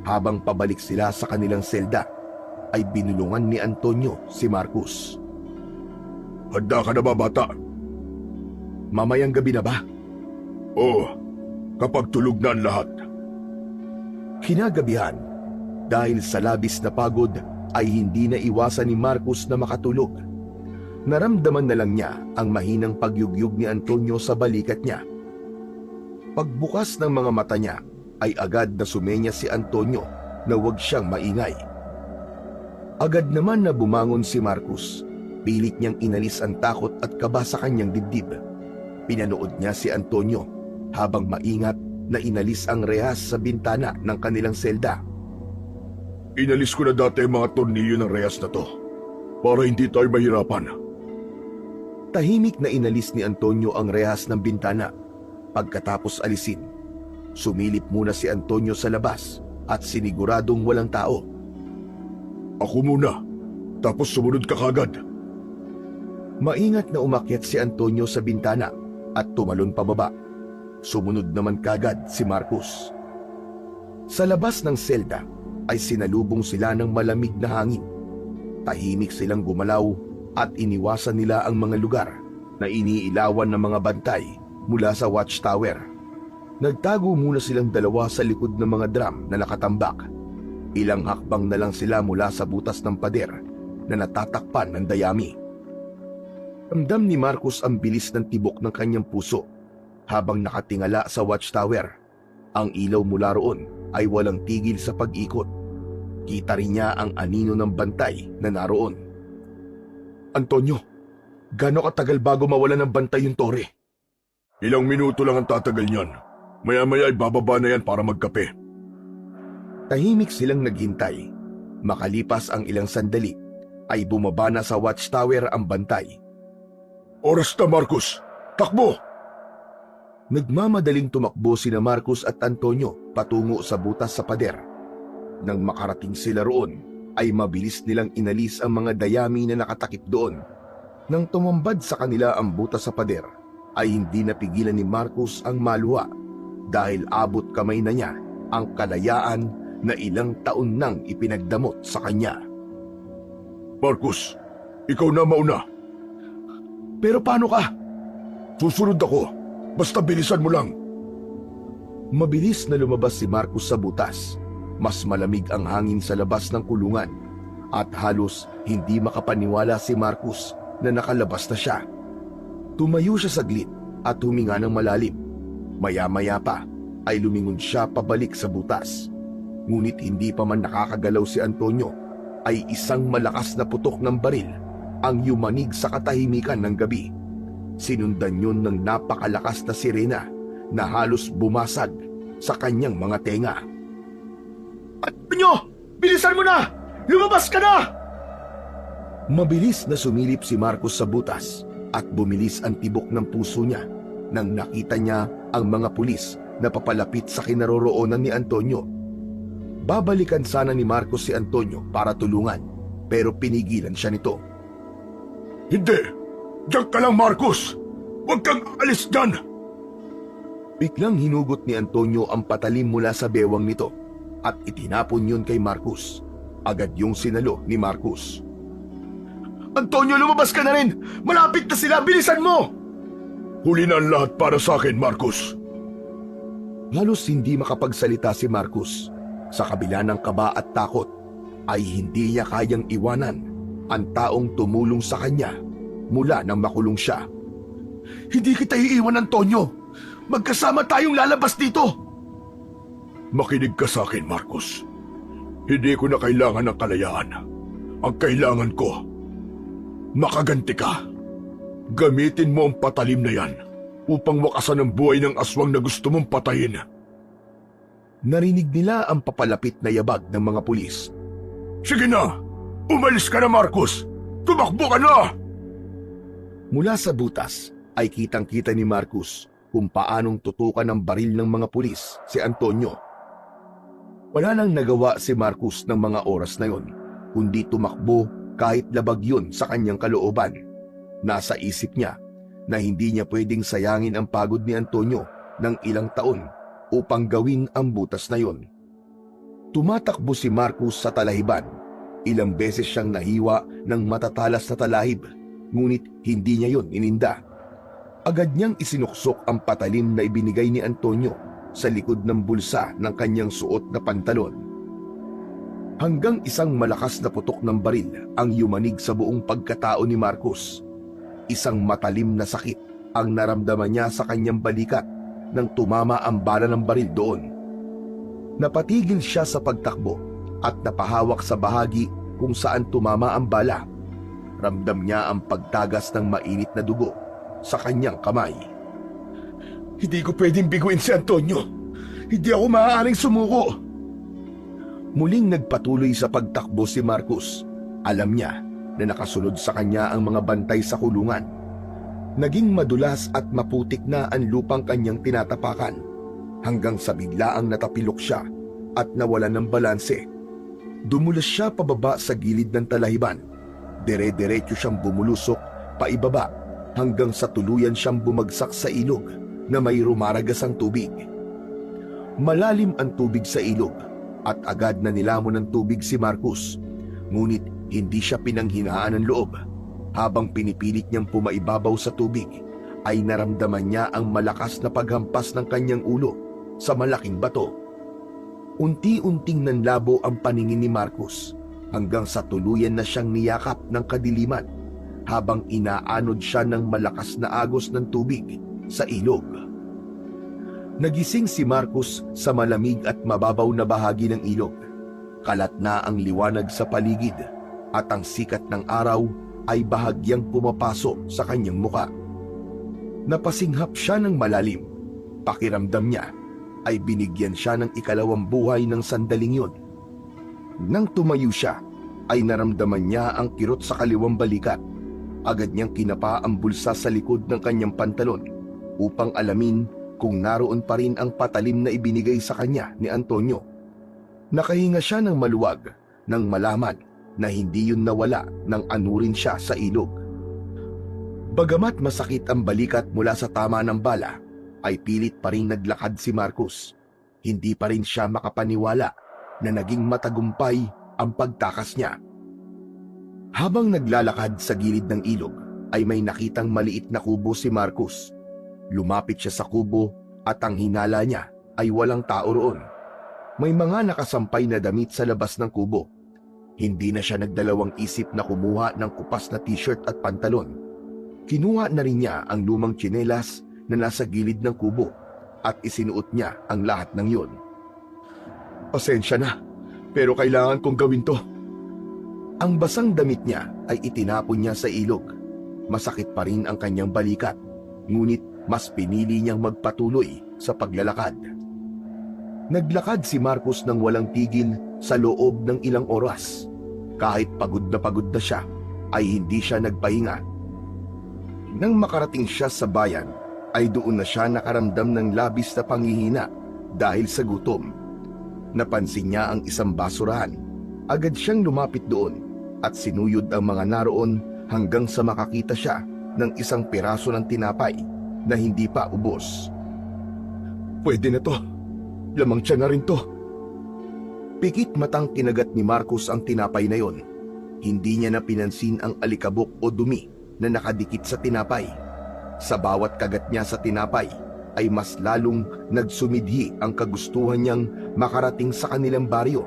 Habang pabalik sila sa kanilang selda, ay binulungan ni Antonio si Marcos.
Handa ka na ba, bata?
Mamayang gabi na ba?
Oo, kapag tulog na ang lahat.
Kinagabihan, dahil sa labis na pagod ay hindi na iwasan ni Marcos na makatulog. Naramdaman na lang niya ang mahinang pagyugyug ni Antonio sa balikat niya. Pagbukas ng mga mata niya ay agad na sumenya si Antonio na huwag siyang maingay. Agad naman na bumangon si Marcus. Pilit niyang inalis ang takot at kaba sa kanyang dibdib. Pinanood niya si Antonio habang maingat na inalis ang rehas sa bintana ng kanilang selda.
Inalis ko na dati ang mga tornilyo ng rehas na to para hindi tayo mahirapan.
Tahimik na inalis ni Antonio ang rehas ng bintana. Pagkatapos alisin, sumilip muna si Antonio sa labas at siniguradong walang tao.
Ako muna, tapos sumunod ka kagad.
Maingat na umakyat si Antonio sa bintana at tumalon pababa. Sumunod naman kagad si Marcus. Sa labas ng selda ay sinalubong sila ng malamig na hangin. Tahimik silang gumalaw at iniwasan nila ang mga lugar na iniilawan ng mga bantay mula sa watchtower. Nagtago muna silang dalawa sa likod ng mga drum na nakatambak. Ilang hakbang na lang sila mula sa butas ng pader na natatakpan ng dayami. Ramdam ni Marcus ang bilis ng tibok ng kanyang puso habang nakatingala sa watchtower. Ang ilaw mula roon ay walang tigil sa pag-ikot. Kita rin niya ang anino ng bantay na naroon. Antonio, gaano katagal bago mawala ng bantay yung tore?
Ilang minuto lang ang tatagal niyan. Maya-maya ay bababa na yan para magkape.
Tahimik silang naghintay. Makalipas ang ilang sandali, ay bumaba na sa watchtower ang bantay.
Oras na, Marcus! Takbo!
Nagmamadaling tumakbo sina Marcus at Antonio patungo sa butas sa pader. Nang makarating sila roon, ay mabilis nilang inalis ang mga dayami na nakatakip doon. Nang tumambad sa kanila ang butas sa pader, ay hindi napigilan ni Marcus ang maluha dahil abot kamay na niya ang kalayaan na ilang taon nang ipinagdamot sa kanya.
Marcus, ikaw na mauna.
Pero paano ka?
Susunod ako. Basta bilisan mo lang.
Mabilis na lumabas si Marcus sa butas. Mas malamig ang hangin sa labas ng kulungan at halos hindi makapaniwala si Marcus na nakalabas na siya. Tumayo siya saglit at huminga ng malalim. Maya-maya pa ay lumingon siya pabalik sa butas. Ngunit hindi pa man nakakagalaw si Antonio ay isang malakas na putok ng baril ang yumanig sa katahimikan ng gabi. Sinundan yun ng napakalakas na sirena na halos bumasag sa kanyang mga tenga. Antonio! Bilisan mo na! Lumabas ka na! Mabilis na sumilip si Marcus sa butas at bumilis ang tibok ng puso niya nang nakita niya ang mga pulis na papalapit sa kinaroroonan ni Antonio. Babalikan sana ni Marcus si Antonio para tulungan pero pinigilan siya nito.
Hindi! Diyan ka lang, Marcus! Huwag kang alis dyan!
Biglang hinugot ni Antonio ang patalim mula sa bewang nito at itinapon yun kay Marcus. Agad yung sinalo ni Marcus. Antonio, lumabas ka na rin! Malapit na sila! Bilisan mo!
Huli na ang lahat para sa akin, Marcus.
Halos hindi makapagsalita si Marcus. Sa kabila ng kaba at takot, ay hindi niya kayang iwanan ang taong tumulong sa kanya mula nang makulong siya. Hindi kita iiwan, Antonio! Magkasama tayong lalabas dito!
Makinig ka sa akin, Marcus. Hindi ko na kailangan ng kalayaan. Ang kailangan ko, makaganti ka. Gamitin mo ang patalim na yan upang wakasan ang buhay ng aswang na gusto mong patayin.
Narinig nila ang papalapit na yabag ng mga pulis.
Sige na! Umalis ka na, Marcus! Tumakbo ka na!
Mula sa butas ay kitang-kita ni Marcus kung paanong tutukan ng baril ng mga pulis si Antonio. Wala nang nagawa si Marcus ng mga oras na yon, kundi tumakbo kahit labag yun sa kanyang kalooban. Nasa isip niya na hindi niya pwedeng sayangin ang pagod ni Antonio ng ilang taon upang gawin ang butas na yon. Tumatakbo si Marcus sa talahiban. Ilang beses siyang nahiwa ng matatalas na talahib, ngunit hindi niya yon ininda. Agad niyang isinuksok ang patalim na ibinigay ni Antonio sa likod ng bulsa ng kanyang suot na pantalon. Hanggang isang malakas na putok ng baril ang yumanig sa buong pagkatao ni Marcus. Isang matalim na sakit ang naramdaman niya sa kanyang balikat nang tumama ang bala ng baril doon. Napatigil siya sa pagtakbo at napahawak sa bahagi kung saan tumama ang bala. Ramdam niya ang pagtagas ng mainit na dugo sa kanyang kamay.
Hindi ko pwedeng biguin si Antonio. Hindi ako maaaring sumuko.
Muling nagpatuloy sa pagtakbo si Marcos. Alam niya na nakasunod sa kanya ang mga bantay sa kulungan. Naging madulas at maputik na ang lupang kanyang tinatapakan hanggang sa biglaang natapilok siya at nawalan ng balanse. Dumulas siya pababa sa gilid ng talahiban. Dire-diretso siyang bumulusok paibaba hanggang sa tuluyan siyang bumagsak sa ilog na may rumaragasang tubig. Malalim ang tubig sa ilog at agad na nilamon ng tubig si Marcos. Ngunit hindi siya pinanghinaan ng loob. Habang pinipilit niyang pumaibabaw sa tubig, ay naramdaman niya ang malakas na paghampas ng kanyang ulo sa malaking bato. Unti-unting nanlabo ang paningin ni Marcos hanggang sa tuluyan na siyang niyakap ng kadiliman habang inaanod siya ng malakas na agos ng tubig sa ilog. Nagising si Marcos sa malamig at mababaw na bahagi ng ilog. Kalat na ang liwanag sa paligid at ang sikat ng araw ay bahagyang pumapasok sa kanyang muka. Napasinghap siya ng malalim. Pakiramdam niya ay binigyan siya ng ikalawang buhay ng sandaling yun. Nang tumayo siya, ay naramdaman niya ang kirot sa kaliwang balikat. Agad niyang kinapa ang bulsa sa likod ng kanyang pantalon upang alamin kung naroon pa rin ang patalim na ibinigay sa kanya ni Antonio. Nakahinga siya ng maluwag nang malaman na hindi yun nawala nang anurin siya sa ilog. Bagamat masakit ang balikat mula sa tama ng bala, ay pilit pa rin naglakad si Marcos. Hindi pa rin siya makapaniwala na naging matagumpay ang pagtakas niya. Habang naglalakad sa gilid ng ilog, ay may nakitang maliit na kubo si Marcos. Lumapit siya sa kubo at ang hinala niya ay walang tao roon. May mga nakasampay na damit sa labas ng kubo. Hindi na siya nagdalawang isip na kumuha ng kupas na t-shirt at pantalon. Kinuha na rin niya ang lumang tsinelas na nasa gilid ng kubo at isinuot niya ang lahat ng yun.
Pasensya na, pero kailangan kong gawin to.
Ang basang damit niya ay itinapon niya sa ilog. Masakit pa rin ang kanyang balikat, ngunit mas pinili niyang magpatuloy sa paglalakad. Naglakad si Marcos ng walang tigil sa loob ng ilang oras. Kahit pagod na siya, ay hindi siya nagpahinga. Nang makarating siya sa bayan, ay doon na siya nakaramdam ng labis na panghihina dahil sa gutom. Napansin niya ang isang basurahan. Agad siyang lumapit doon at sinuyod ang mga naroon hanggang sa makakita siya ng isang piraso ng tinapay na hindi pa ubos.
Pwede na to. Lamang tiyan na rin to.
Pikit matang kinagat ni Marcos ang tinapay na yon. Hindi niya na pinansin ang alikabok o dumi na nakadikit sa tinapay. Sa bawat kagat niya sa tinapay ay mas lalong nagsumidhi ang kagustuhan niyang makarating sa kanilang baryo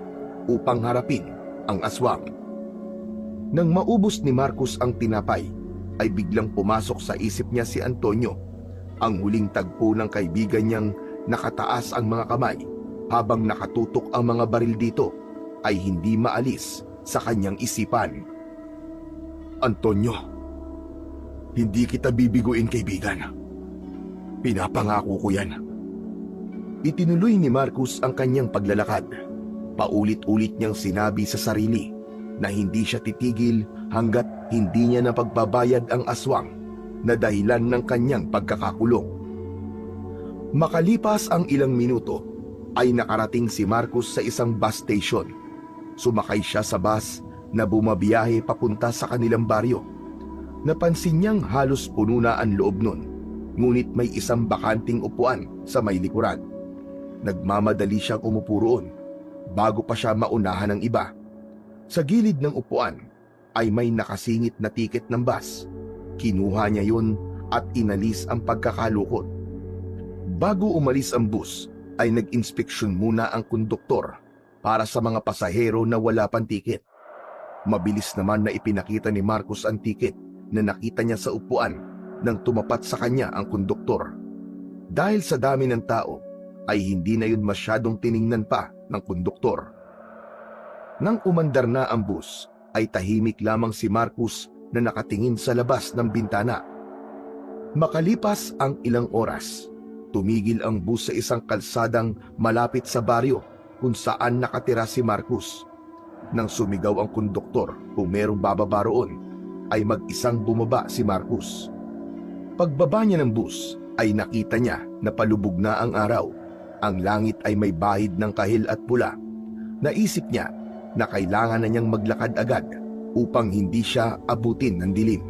upang harapin ang aswang. Nang maubos ni Marcos ang tinapay, ay biglang pumasok sa isip niya si Antonio, ang huling tagpo ng kaibigan niyang nakataas ang mga kamay habang nakatutok ang mga baril dito ay hindi maalis sa kanyang isipan.
Antonio, hindi kita bibiguin, kaibigan. Pinapangako ko yan.
Itinuloy ni Marcos ang kanyang paglalakad. Paulit-ulit niyang sinabi sa sarili na hindi siya titigil hanggat hindi niya napagbabayad ang aswang na dahilan ng kanyang pagkakakulong. Makalipas ang ilang minuto, ay nakarating si Marcos sa isang bus station. Sumakay siya sa bus na bumabiyahe papunta sa kanilang baryo. Napansin niyang halos puno na ang loob nun, ngunit may isang bakanting upuan sa may likuran. Nagmamadali siyang umupo roon bago pa siya maunahan ng iba. Sa gilid ng upuan ay may nakasingit na tiket ng bus. Kinuha niya yun at inalis ang pagkakalukot. Bago umalis ang bus, ay nag-inspeksyon muna ang konduktor para sa mga pasahero na wala pang tiket. Mabilis naman na ipinakita ni Marcos ang tiket na nakita niya sa upuan nang tumapat sa kanya ang konduktor. Dahil sa dami ng tao, ay hindi na yun masyadong tiningnan pa ng konduktor. Nang umandar na ang bus, ay tahimik lamang si Marcus na nakatingin sa labas ng bintana. Makalipas ang ilang oras, tumigil ang bus sa isang kalsadang malapit sa baryo kung saan nakatira si Marcus. Nang sumigaw ang konduktor kung merong bababa roon, ay mag-isang bumaba si Marcus. Pagbaba niya ng bus, ay nakita niya na palubog na ang araw. Ang langit ay may bahid ng kahil at pula. Naisip niya na kailangan na niyang maglakad agad upang hindi siya abutin ng dilim.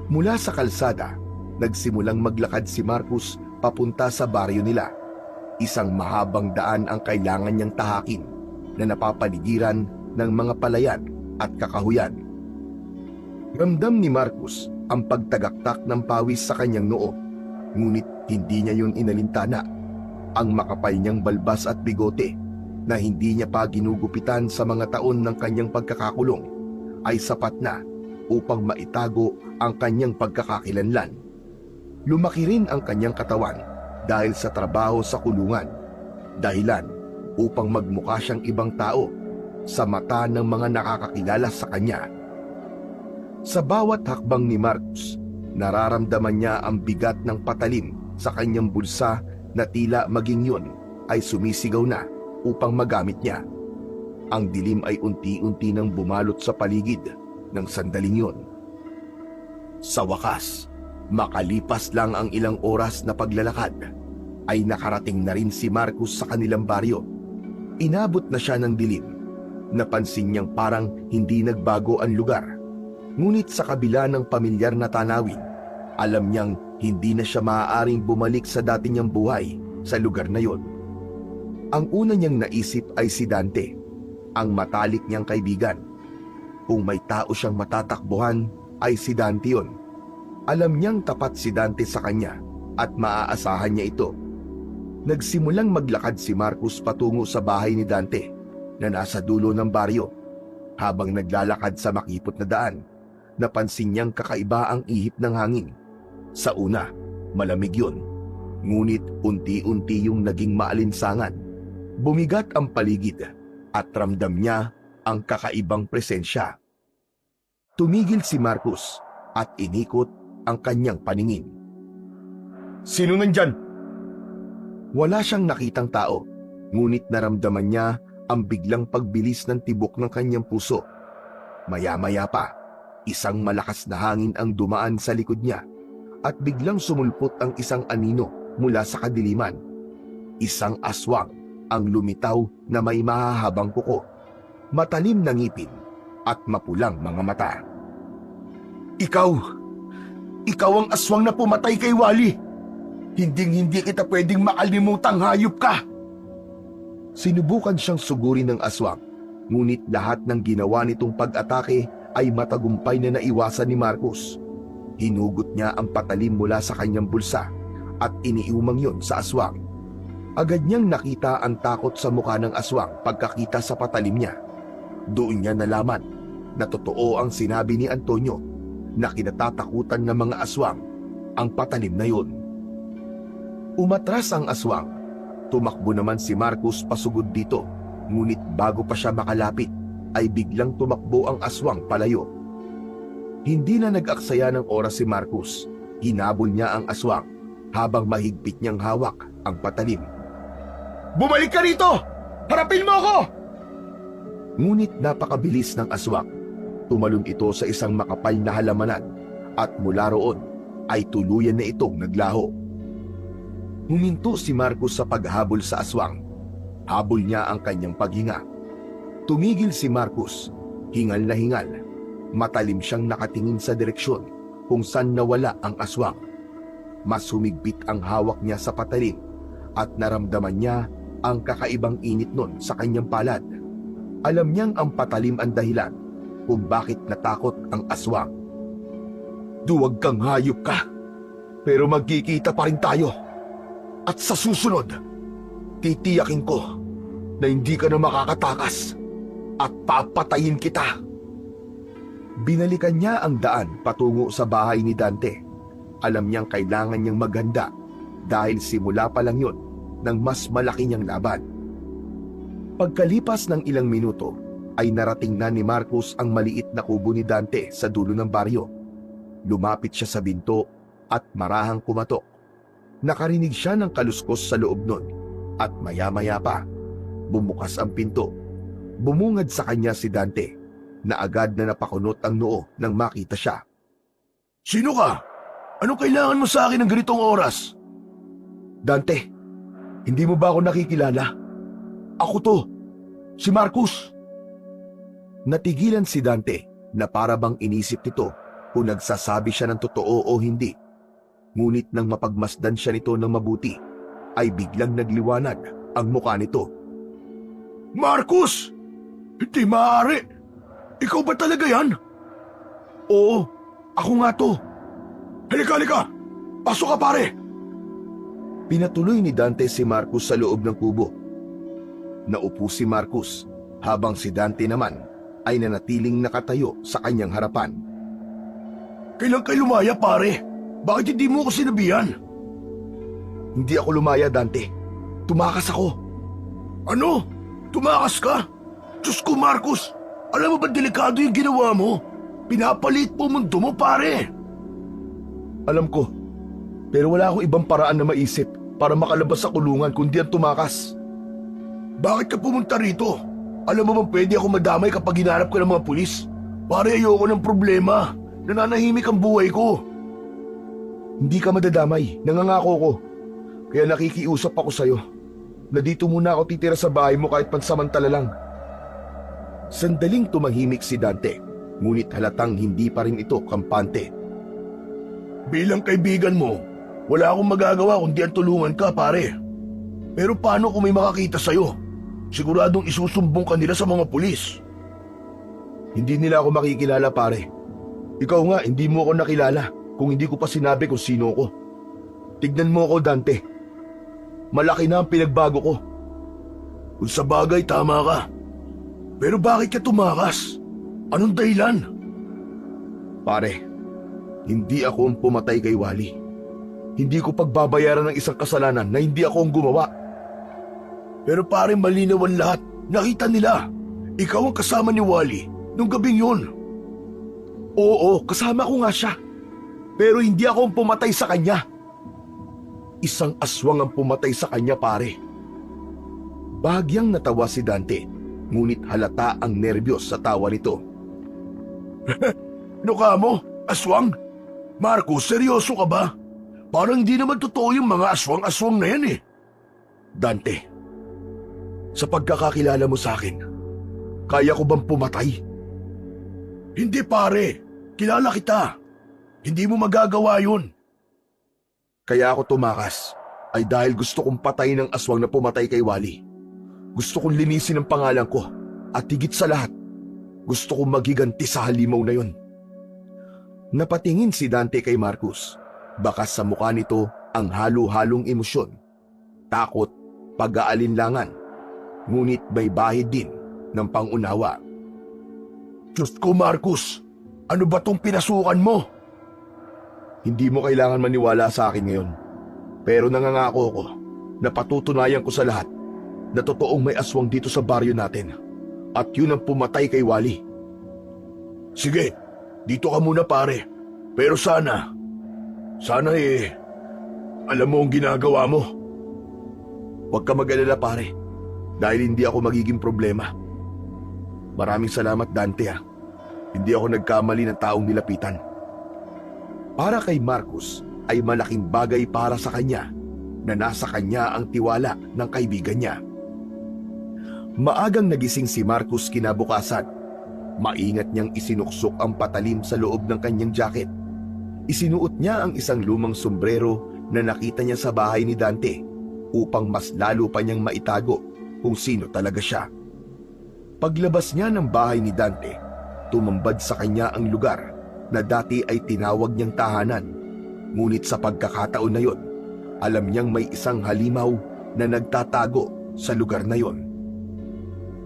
Mula sa kalsada, nagsimulang maglakad si Marcus papunta sa baryo nila. Isang mahabang daan ang kailangan niyang tahakin na napapaligiran ng mga palayan at kakahuyan. Ramdam ni Marcus ang pagtagaktak ng pawis sa kanyang noo, ngunit hindi niya yun inalintana. Ang makapal niyang balbas at bigote na hindi niya pa ginugupitan sa mga taon ng kanyang pagkakakulong ay sapat na upang maitago ang kanyang pagkakakilanlan. Lumaki rin ang kanyang katawan dahil sa trabaho sa kulungan, dahilan upang magmukha siyang ibang tao sa mata ng mga nakakakilala sa kanya. Sa bawat hakbang ni Marcus, nararamdaman niya ang bigat ng patalim sa kanyang bulsa na tila maging yun ay sumisigaw na upang magamit niya. Ang dilim ay unti-unti nang bumalot sa paligid ng sandaling yun. Sa wakas, makalipas lang ang ilang oras na paglalakad, ay nakarating na rin si Marcus sa kanilang baryo. Inabot na siya ng dilim. Napansin niyang parang hindi nagbago ang lugar. Ngunit sa kabila ng pamilyar na tanawin, alam niyang hindi na siya maaaring bumalik sa dati niyang buhay sa lugar na yon. Ang una niyang naisip ay si Dante, ang matalik niyang kaibigan. Kung may tao siyang matatakbuhan, ay si Dante yon. Alam niyang tapat si Dante sa kanya at maaasahan niya ito. Nagsimulang maglakad si Marcus patungo sa bahay ni Dante na nasa dulo ng baryo. Habang naglalakad sa makipot na daan, napansin niyang kakaiba ang ihip ng hangin. Sa una, malamig yun. Ngunit unti-unti yung naging maalinsangan. Bumigat ang paligid at ramdam niya ang kakaibang presensya. Tumigil si Marcus at inikot ang kanyang paningin.
Sino nandyan?
Wala siyang nakitang tao, ngunit naramdaman niya ang biglang pagbilis ng tibok ng kanyang puso. Maya-maya pa, isang malakas na hangin ang dumaan sa likod niya at biglang sumulpot ang isang anino mula sa kadiliman. Isang aswang ang lumitaw na may mahahabang kuko, matalim na ngipin at mapulang mga mata. Ikaw ang aswang na pumatay kay Wally. Hindi kita pwedeng makalimutang hayop ka. Sinubukan siyang sugurin ng aswang, ngunit lahat ng ginawa nitong pag-atake ay matagumpay na naiwasan ni Marcus. Hinugot niya ang patalim mula sa kanyang bulsa at iniumang yon sa aswang. Agad niyang nakita ang takot sa mukha ng aswang pagkakita sa patalim niya. Doon niya nalaman na totoo ang sinabi ni Antonio na kinatatakutan ng mga aswang ang patalim na yon. Umatras ang aswang. Tumakbo naman si Marcus pasugod dito, ngunit bago pa siya makalapit ay biglang tumakbo ang aswang palayo. Hindi na nag-aksaya ng oras si Marcus. Hinabol niya ang aswang habang mahigpit niyang hawak ang patalim.
Bumalik ka rito! Harapin mo ako!
Ngunit napakabilis ng aswang. Tumalon ito sa isang makapal na halamanan at mula roon ay tuluyan na itong naglaho. Huminto si Marcus sa paghabol sa aswang. Habol niya ang kanyang paghinga. Tumigil si Marcus, hingal na hingal. Matalim siyang nakatingin sa direksyon kung saan nawala ang aswang. Mas humigpit ang hawak niya sa patalim at naramdaman niya ang kakaibang init nun sa kanyang palad. Alam niyang ang patalim ang dahilan kung bakit natakot ang aswang.
Duwag kang hayop ka, pero magkikita pa rin tayo. At sa susunod, titiyakin ko na hindi ka na makakatakas at papatayin kita.
Binalikan niya ang daan patungo sa bahay ni Dante. Alam niyang kailangan niyang maghanda dahil simula pa lang yun ng mas malaki niyang laban. Pagkalipas ng ilang minuto ay narating na ni Marcos ang maliit na kubo ni Dante sa dulo ng baryo. Lumapit siya sa binto at marahang kumatok. Nakarinig siya ng kaluskos sa loob nun at maya-maya pa, bumukas ang pinto. Bumungad sa kanya si Dante na agad na napakunot ang noo nang makita siya.
Sino ka? Anong kailangan mo sa akin ng ganitong oras?
Dante, hindi mo ba ako nakikilala? Ako to, si Marcos. Natigilan si Dante na para bang inisip nito kung nagsasabi siya ng totoo o hindi. Ngunit nang mapagmasdan siya nito ng mabuti, ay biglang nagliwanag ang mukha nito.
Marcos! Hindi maaari! Ikaw ba talaga yan?
Oo, ako nga to.
Halika! Pasok ka pare!
Pinatuloy ni Dante si Marcos sa loob ng kubo. Naupo si Marcos habang si Dante naman ay nanatiling nakatayo sa kanyang harapan.
Kailan kayo lumaya pare? Bakit hindi mo ko sinabihan?
Hindi ako lumaya, Dante. Tumakas ako.
Ano? Tumakas ka? Diyos ko Marcos, alam mo ba delikado yung ginawa mo? Pinapalit po mundo mo pare.
Alam ko, pero wala akong ibang paraan na maisip para makalabas sa kulungan kundi ang tumakas.
Bakit ka pumunta rito? Alam mo bang pwede ako madamay kapag hinarap ka ng mga pulis? Pare ayoko ng problema. Nananahimik ang buhay ko.
Hindi ka madadamay, nangangako ko. Kaya nakikiusap ako sa'yo na dito muna ako titira sa bahay mo kahit pansamantala lang. Sandaling tumahimik si Dante, ngunit halatang hindi pa rin ito kampante.
Bilang kaibigan mo, wala akong magagawa kundi ang tulungan ka pare. Pero paano kung may makakita sa'yo? Siguradong isusumbong ka nila sa mga pulis.
Hindi nila ako makikilala pare. Ikaw nga hindi mo ako nakilala kung hindi ko pa sinabi kung sino ko. Tignan mo ako, Dante. Malaki na ang pinagbago ko.
Kung sa bagay tama ka. Pero bakit ka tumakas? Anong dahilan?
Pare, hindi ako ang pumatay kay Wally. Hindi ko pagbabayaran ng isang kasalanan na hindi ako ang gumawa.
Pero pare malinaw ang lahat. Nakita nila. Ikaw ang kasama ni Wally nung gabing yun.
Oo, kasama ko nga siya. Pero hindi ako ang pumatay sa kanya. Isang aswang ang pumatay sa kanya, pare. Bahagyang natawa si Dante, ngunit halata ang nerbiyos sa tawa nito.
Ano ka mo? Aswang? Marcos, seryoso ka ba? Parang hindi naman totoo yung mga aswang-aswang na yan eh.
Dante, sa pagkakakilala mo sa akin, kaya ko bang pumatay?
Hindi pare, kilala kita. Hindi mo magagawa yun.
Kaya ako tumakas ay dahil gusto kong patayin ang aswang na pumatay kay Wally. Gusto kong linisin ang pangalan ko at higit sa lahat, gusto kong magiganti sa halimaw na yun. Napatingin si Dante kay Marcos. Bakas sa mukha nito ang halo-halong emosyon, takot, pag-aalinlangan, ngunit may bahid din ng pangunawa.
Diyos ko Marcos, ano ba tong pinasukan mo?
Hindi mo kailangan maniwala sa akin ngayon. Pero nangangako ko na patutunayan ko sa lahat na totoong may aswang dito sa baryo natin. At yun ang pumatay kay Wally.
Sige, dito ka muna pare. Pero sana alam mo ang ginagawa mo.
Huwag ka mag-alala pare, dahil hindi ako magiging problema. Maraming salamat Dante ha. Hindi ako nagkamali ng taong nilapitan. Para kay Marcos ay malaking bagay para sa kanya na nasa kanya ang tiwala ng kaibigan niya. Maagang nagising si Marcos kinabukasan. Maingat niyang isinuksok ang patalim sa loob ng kanyang jacket. Isinuot niya ang isang lumang sombrero na nakita niya sa bahay ni Dante upang mas lalo pa niyang maitago kung sino talaga siya. Paglabas niya ng bahay ni Dante, tumambad sa kanya ang lugar na dati ay tinawag niyang tahanan. Ngunit sa pagkakataon na yon, alam niyang may isang halimaw na nagtatago sa lugar na yon.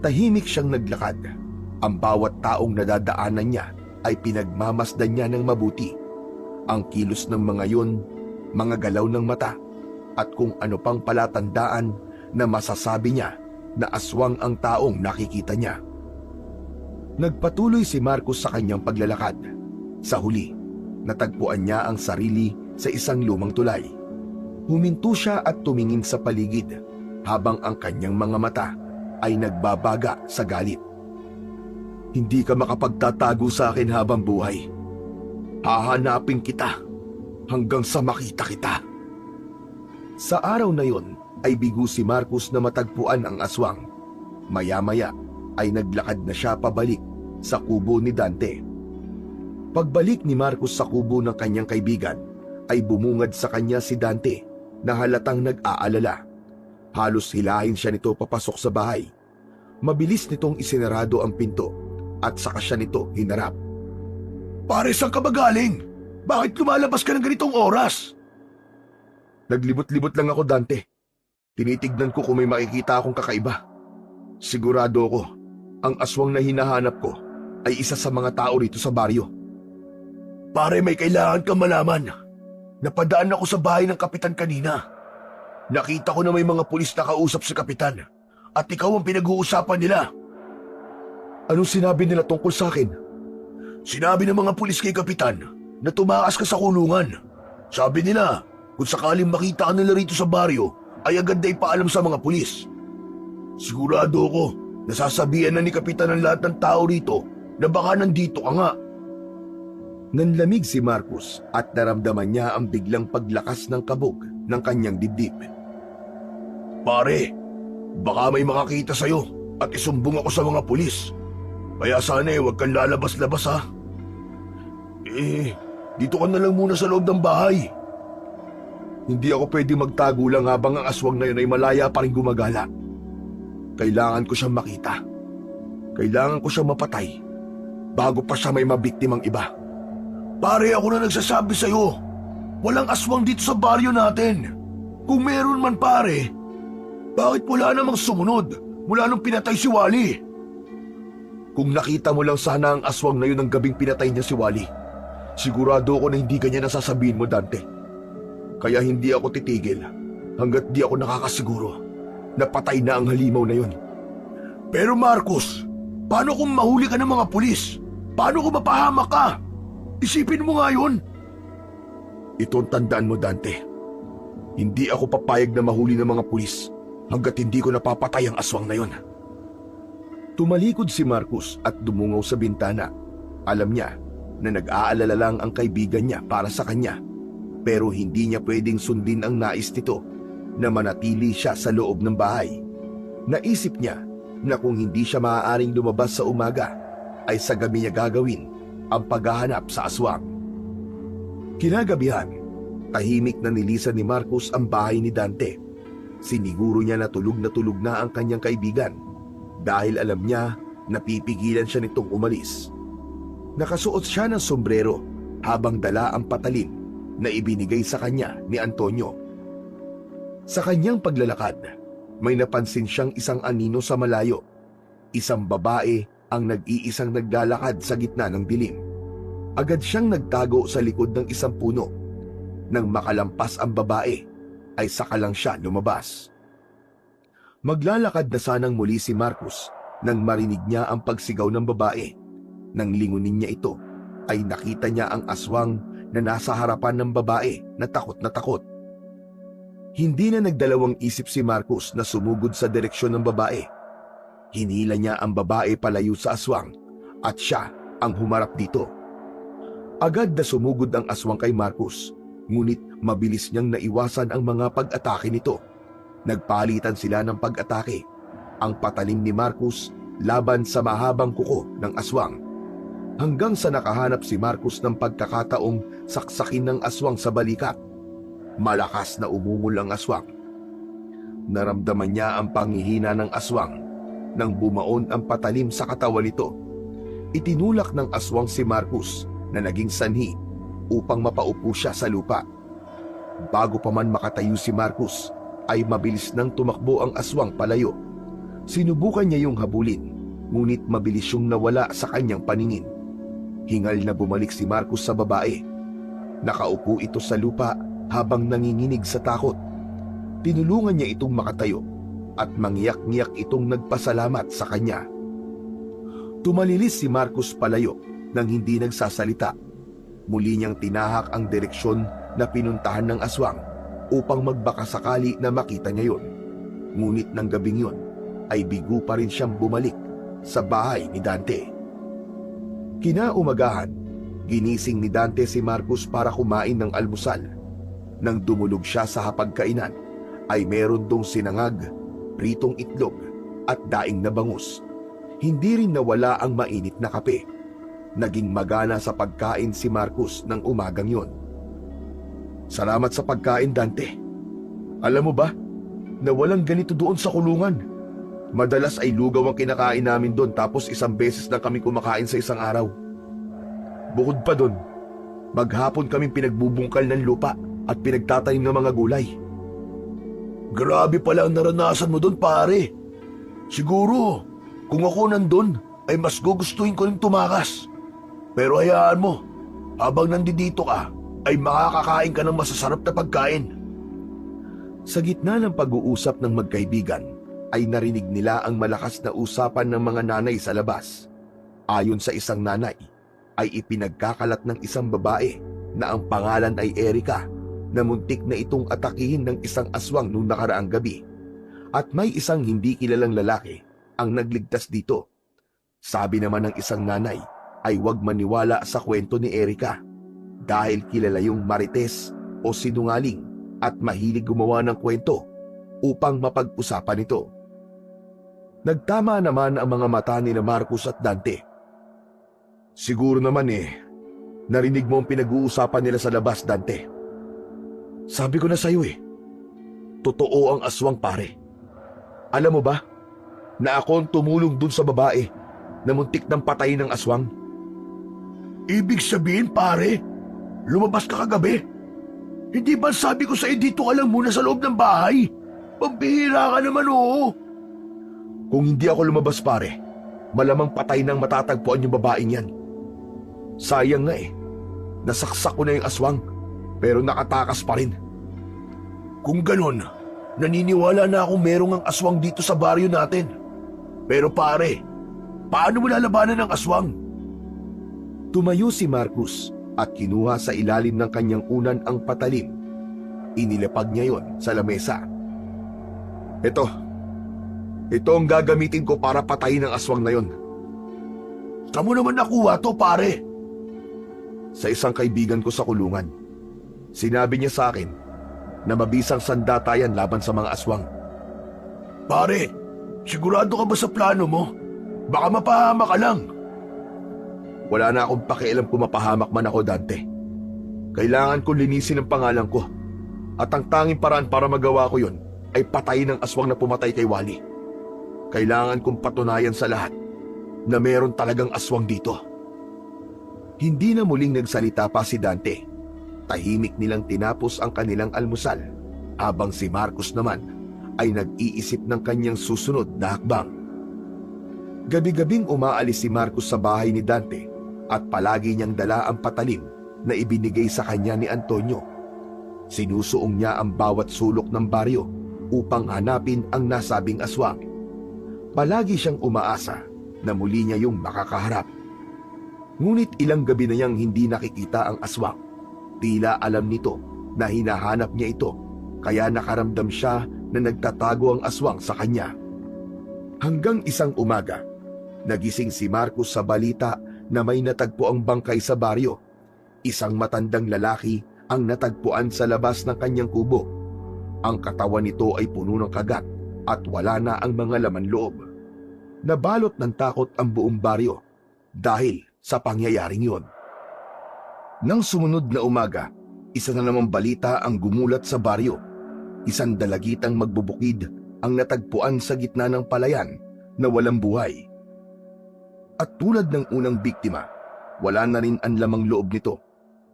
Tahimik siyang naglakad. Ang bawat taong nadadaanan niya ay pinagmamasdan niya ng mabuti. Ang kilos ng mga yon, mga galaw ng mata, at kung ano pang palatandaan na masasabi niya na aswang ang taong nakikita niya. Nagpatuloy si Marcos sa kanyang paglalakad. Sa huli, natagpuan niya ang sarili sa isang lumang tulay. Huminto siya at tumingin sa paligid habang ang kanyang mga mata ay nagbabaga sa galit. Hindi ka makapagtatago sa akin habang buhay. Hahanapin kita hanggang sa makita kita. Sa araw na yon ay bigo si Marcos na matagpuan ang aswang. Maya-maya ay naglakad na siya pabalik sa kubo ni Dante. Pagbalik ni Marcos sa kubo ng kanyang kaibigan, ay bumungad sa kanya si Dante na halatang nag-aalala. Halos hilahin siya nito papasok sa bahay. Mabilis nitong isinarado ang pinto at saka siya nito hinarap. Pare, saan ka ba galing? Bakit lumalabas ka ng ganitong oras? Naglibot-libot lang ako, Dante. Tinitignan ko kung may makikita akong kakaiba. Sigurado ko, ang aswang na hinahanap ko ay isa sa mga tao rito sa baryo. Pare, may kailangan kang malaman. Napadaan ako sa bahay ng kapitan kanina. Nakita ko na may mga pulis na kausap si kapitan at ikaw ang pinag-uusapan nila. Anong sinabi nila tungkol sa akin? Sinabi ng mga pulis kay kapitan na tumakas ka sa kulungan. Sabi nila, kung sakaling makita ka nila rito sa baryo, ay agad na ipaalam sa mga pulis. Sigurado ko, nasasabihan na ni kapitan ng lahat ng tao rito na baka nandito ka nga. Nanlamig si Marcos at naramdaman niya ang biglang paglakas ng kabog ng kanyang dibdib. Pare, baka may makakita sa'yo at isumbong ako sa mga pulis. Kaya sana huwag kang lalabas-labas ha. Dito ka na lang muna sa loob ng bahay. Hindi ako pwede magtago lang habang ang aswang na yun ay malaya pa rin gumagala. Kailangan ko siyang makita. Kailangan ko siyang mapatay bago pa siya may mabiktimang iba. Pare, ako na nagsasabi sa'yo, walang aswang dito sa baryo natin. Kung meron man pare, bakit wala namang sumunod mula nung pinatay si Wally? Kung nakita mo lang sana ang aswang na yun ang gabing pinatay niya si Wally, sigurado ko na hindi kanya nasasabihin mo, Dante. Kaya hindi ako titigil hanggat di ako nakakasiguro na patay na ang halimaw na yun. Pero Marcos, paano kung mahuli ka ng mga pulis? Paano kung mapahamak ka? Isipin mo nga yun. Ito ang tandaan mo, Dante. Hindi ako papayag na mahuli ng mga pulis hanggat hindi ko napapatay ang aswang na yun. Tumalikod si Marcos at dumungaw sa bintana. Alam niya na nag-aalala lang ang kaibigan niya para sa kanya, pero hindi niya pwedeng sundin ang nais nito na manatili siya sa loob ng bahay. Naisip niya na kung hindi siya maaaring lumabas sa umaga, ay sa gabi niya gagawin ang paghahanap sa aswang. Kinagabihan, tahimik na nilisan ni Marcos ang bahay ni Dante. Siniguro niya na tulog na ang kanyang kaibigan dahil alam niya na pipigilan siya nitong umalis. Nakasuot siya ng sombrero habang dala ang patalim na ibinigay sa kanya ni Antonio. Sa kanyang paglalakad, may napansin siyang isang anino sa malayo. Isang babae ang nag-iisang naglalakad sa gitna ng dilim. Agad siyang nagtago sa likod ng isang puno. Nang makalampas ang babae, ay saka lang siya lumabas. Maglalakad na sanang muli si Marcos nang marinig niya ang pagsigaw ng babae. Nang lingunin niya ito, ay nakita niya ang aswang na nasa harapan ng babae na takot na takot. Hindi na nagdalawang isip si Marcos na sumugod sa direksyon ng babae. Hinila niya ang babae palayo sa aswang at siya ang humarap dito. Agad na sumugod ang aswang kay Marcos, ngunit mabilis niyang naiwasan ang mga pag-atake nito. Nagpalitan sila ng pag-atake, ang patalim ni Marcos laban sa mahabang kuko ng aswang. Hanggang sa nakahanap si Marcos ng pagkakataong saksakin ng aswang sa balikat. Malakas na umungol ang aswang. Naramdaman niya ang panghihina ng aswang nang bumaon ang patalim sa katawan nito. Itinulak ng aswang si Marcos na naging sanhi upang mapaupo siya sa lupa. Bago pa man makatayo si Marcos, ay mabilis nang tumakbo ang aswang palayo. Sinubukan niya yung habulin, ngunit mabilis yung nawala sa kanyang paningin. Hingal na bumalik si Marcos sa babae. Nakaupo ito sa lupa habang nanginginig sa takot. Tinulungan niya itong makatayo at mangyak-ngiyak itong nagpasalamat sa kanya. Tumalilis si Marcos palayo nang hindi nagsasalita. Muli niyang tinahak ang direksyon na pinuntahan ng aswang upang magbakasakali na makita niya yon. Ngunit ng gabing yon ay bigo pa rin siyang bumalik sa bahay ni Dante. Kinaumagahan, ginising ni Dante si Marcos para kumain ng almusal. Nang dumulog siya sa hapagkainan, ay meron dong sinangag, pritong itlog at daing na bangus. Hindi rin nawala ang mainit na kape. Naging magana sa pagkain si Marcos ng umagang yon. Salamat sa pagkain, Dante. Alam mo ba, na walang ganito doon sa kulungan. Madalas ay lugaw ang kinakain namin doon tapos isang beses lang kami kumakain sa isang araw. Bukod pa doon, maghapon kaming pinagbubungkal ng lupa at pinagtatanim ng mga gulay. Grabe pala ang naranasan mo doon, pare. Siguro, kung ako nandun, ay mas gugustuhin ko rin tumakas. Pero hayaan mo, habang nandito ka, ay makakakain ka ng masasarap na pagkain. Sa gitna ng pag-uusap ng magkaibigan, ay narinig nila ang malakas na usapan ng mga nanay sa labas. Ayon sa isang nanay, ay ipinagkakalat ng isang babae na ang pangalan ay Erica na muntik na itong atakihin ng isang aswang noong nakaraang gabi. At may isang hindi kilalang lalaki ang nagligtas dito. Sabi naman ng isang nanay ay huwag maniwala sa kwento ni Erica dahil kilala yung marites o sinungaling at mahilig gumawa ng kwento upang mapag-usapan ito. Nagtama naman ang mga mata ni Marcos at Dante. Siguro naman narinig mo ang pinag-uusapan nila sa labas, Dante. Sabi ko na sa'yo totoo ang aswang, pare. Alam mo ba, na ako ang tumulong dun sa babae na muntik ng patay ng aswang. Ibig sabihin, pare, lumabas ka kagabi? Hindi ba sabi ko sa'yo dito ka lang muna sa loob ng bahay? Pambihira ka naman, oo. Kung hindi ako lumabas, pare, malamang patay nang matatagpuan yung babaeng yan. Sayang nga nasaksak ko na yung aswang, pero nakatakas pa rin. Kung ganon, naniniwala na akong merong ang aswang dito sa baryo natin. Pero pare, paano mo lalabanan ng aswang? Tumayo si Marcos at kinuha sa ilalim ng kanyang unan ang patalim. Inilapag niya yon sa lamesa. Ito ang gagamitin ko para patayin ang aswang na yon. Saan mo naman nakuha to, pare? Sa isang kaibigan ko sa kulungan. Sinabi niya sa akin na mabisang sandata yan laban sa mga aswang. Pare, sigurado ka ba sa plano mo? Baka mapahamak ka lang. Wala na akong pakialam kung mapahamak man ako, Dante. Kailangan kong linisin ang pangalan ko. At ang tanging paraan para magawa ko yon ay patayin ang aswang na pumatay kay Wally. Kailangan kong patunayan sa lahat na meron talagang aswang dito. Hindi na muling nagsalita pa si Dante. Tahimik nilang tinapos ang kanilang almusal habang si Marcos naman ay nag-iisip ng kanyang susunod na hakbang. Gabi-gabing umaalis si Marcos sa bahay ni Dante at palagi niyang dala ang patalim na ibinigay sa kanya ni Antonio. Sinusuong niya ang bawat sulok ng baryo upang hanapin ang nasabing aswang. Palagi siyang umaasa na muli niya yung makakaharap. Ngunit ilang gabi na niyang hindi nakikita ang aswang. Tila alam nito na hinahanap niya ito, kaya nakaramdam siya na nagtatago ang aswang sa kanya. Hanggang isang umaga, nagising si Marcos sa balita na may natagpo ang bangkay sa baryo. Isang matandang lalaki ang natagpuan sa labas ng kanyang kubo. Ang katawan nito ay puno ng kagat at wala na ang mga laman loob. Nabalot ng takot ang buong baryo dahil sa pangyayaring yon. Nang sumunod na umaga, isa na namang balita ang gumulat sa baryo. Isang dalagitang magbubukid ang natagpuan sa gitna ng palayan na walang buhay. At tulad ng unang biktima, wala na rin ang lamang loob nito.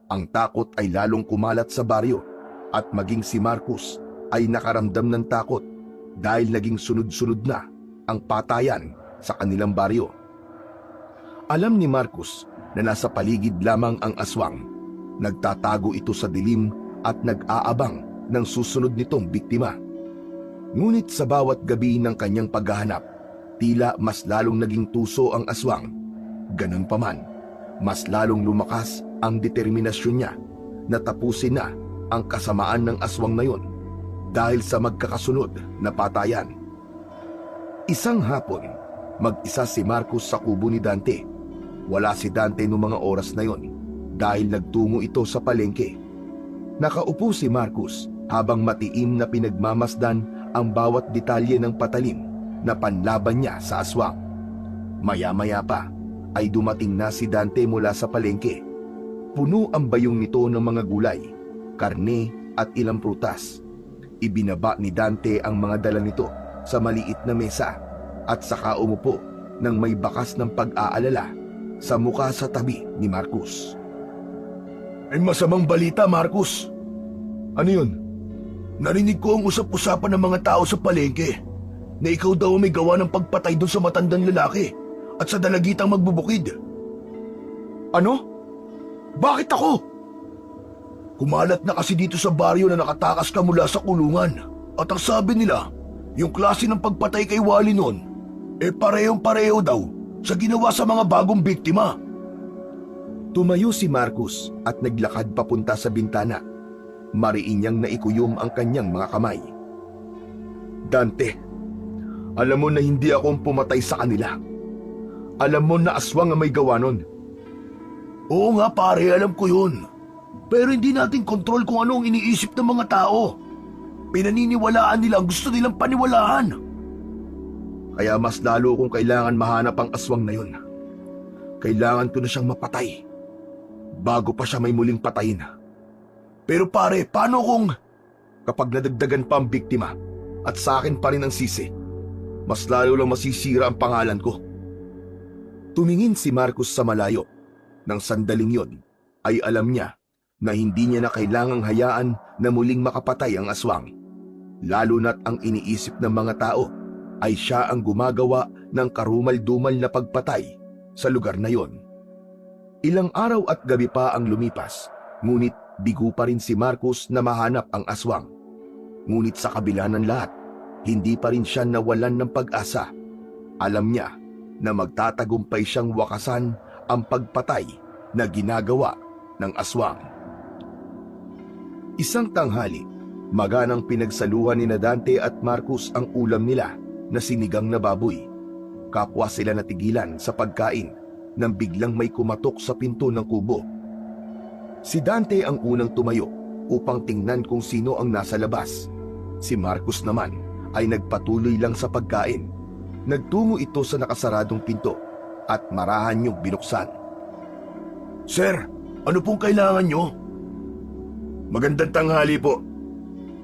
Ang takot ay lalong kumalat sa baryo at maging si Marcos ay nakaramdam ng takot dahil naging sunod-sunod na ang patayan sa kanilang baryo. Alam ni Marcos na nasa paligid lamang ang aswang. Nagtatago ito sa dilim at nag-aabang ng susunod nitong biktima. Ngunit sa bawat gabi ng kanyang paghahanap, tila mas lalong naging tuso ang aswang Ganun pa man, mas lalong lumakas ang determinasyon niya na tapusin na ang kasamaan ng aswang na yon dahil sa magkakasunod na patayan. Isang hapon, mag-isa si Marcus sa kubo ni Dante. Wala si Dante noong mga oras na yon dahil nagtungo ito sa palengke. Nakaupo si Marcus habang matiim na pinagmamasdan ang bawat detalye ng patalim na panlaban niya sa aswang. Maya-maya pa ay dumating na si Dante mula sa palengke. Puno ang bayong nito ng mga gulay, karne at ilang prutas. Ibinaba ni Dante ang mga dala nito sa maliit na mesa at saka umupo nang may bakas ng pag-aalala sa mukha sa tabi ni Marcus.
Ay masamang balita, Marcus. Ano yun? Narinig ko ang usap-usapan ng mga tao sa palengke na ikaw daw may gawa ng pagpatay doon sa matandang lalaki at sa dalagitang magbubukid. Ano? Bakit ako? Kumalat na kasi dito sa baryo na nakatakas ka mula sa kulungan at ang sabi nila, yung klase ng pagpatay kay Wally noon, parehong-pareho daw sa ginawa sa mga bagong biktima.
Tumayo si Marcus at naglakad papunta sa bintana. Mariin niyang naikuyom ang kanyang mga kamay. Dante, alam mo na hindi ako ang pumatay sa kanila. Alam mo na aswang ang may gawa nun.
Oo nga pare, alam ko yun. Pero hindi natin kontrol kung ano ang iniisip ng mga tao. Pinaniniwalaan nila ang gusto nilang paniwalaan.
Kaya mas lalo kong kailangan mahanap ang aswang na yun. Kailangan ko na siyang mapatay bago pa siya may muling patayin.
Pero pare, paano kung...
Kapag nadagdagan pa ang biktima at sa akin pa rin ang sisi, mas lalo lang masisira ang pangalan ko. Tumingin si Marcus sa malayo. Nang sandaling yon ay alam niya na hindi niya na kailangang hayaan na muling makapatay ang aswang. Lalo na't ang iniisip ng mga tao ay siya ang gumagawa ng karumal-dumal na pagpatay sa lugar na yon. Ilang araw at gabi pa ang lumipas, ngunit bigo pa rin si Marcus na mahanap ang aswang. Ngunit sa kabila ng lahat, hindi pa rin siya nawalan ng pag-asa. Alam niya na magtatagumpay siyang wakasan ang pagpatay na ginagawa ng aswang. Isang tanghali, maganang pinagsaluhan ni Dante at Marcus ang ulam nila na sinigang na baboy. Kapwa sila natigilan sa pagkain nang biglang may kumatok sa pinto ng kubo. Si Dante ang unang tumayo upang tingnan kung sino ang nasa labas. Si Marcus naman ay nagpatuloy lang sa pagkain. Nagtungo ito sa nakasaradong pinto at marahan niyong binuksan.
Sir, ano pong kailangan nyo? Magandang tanghali po.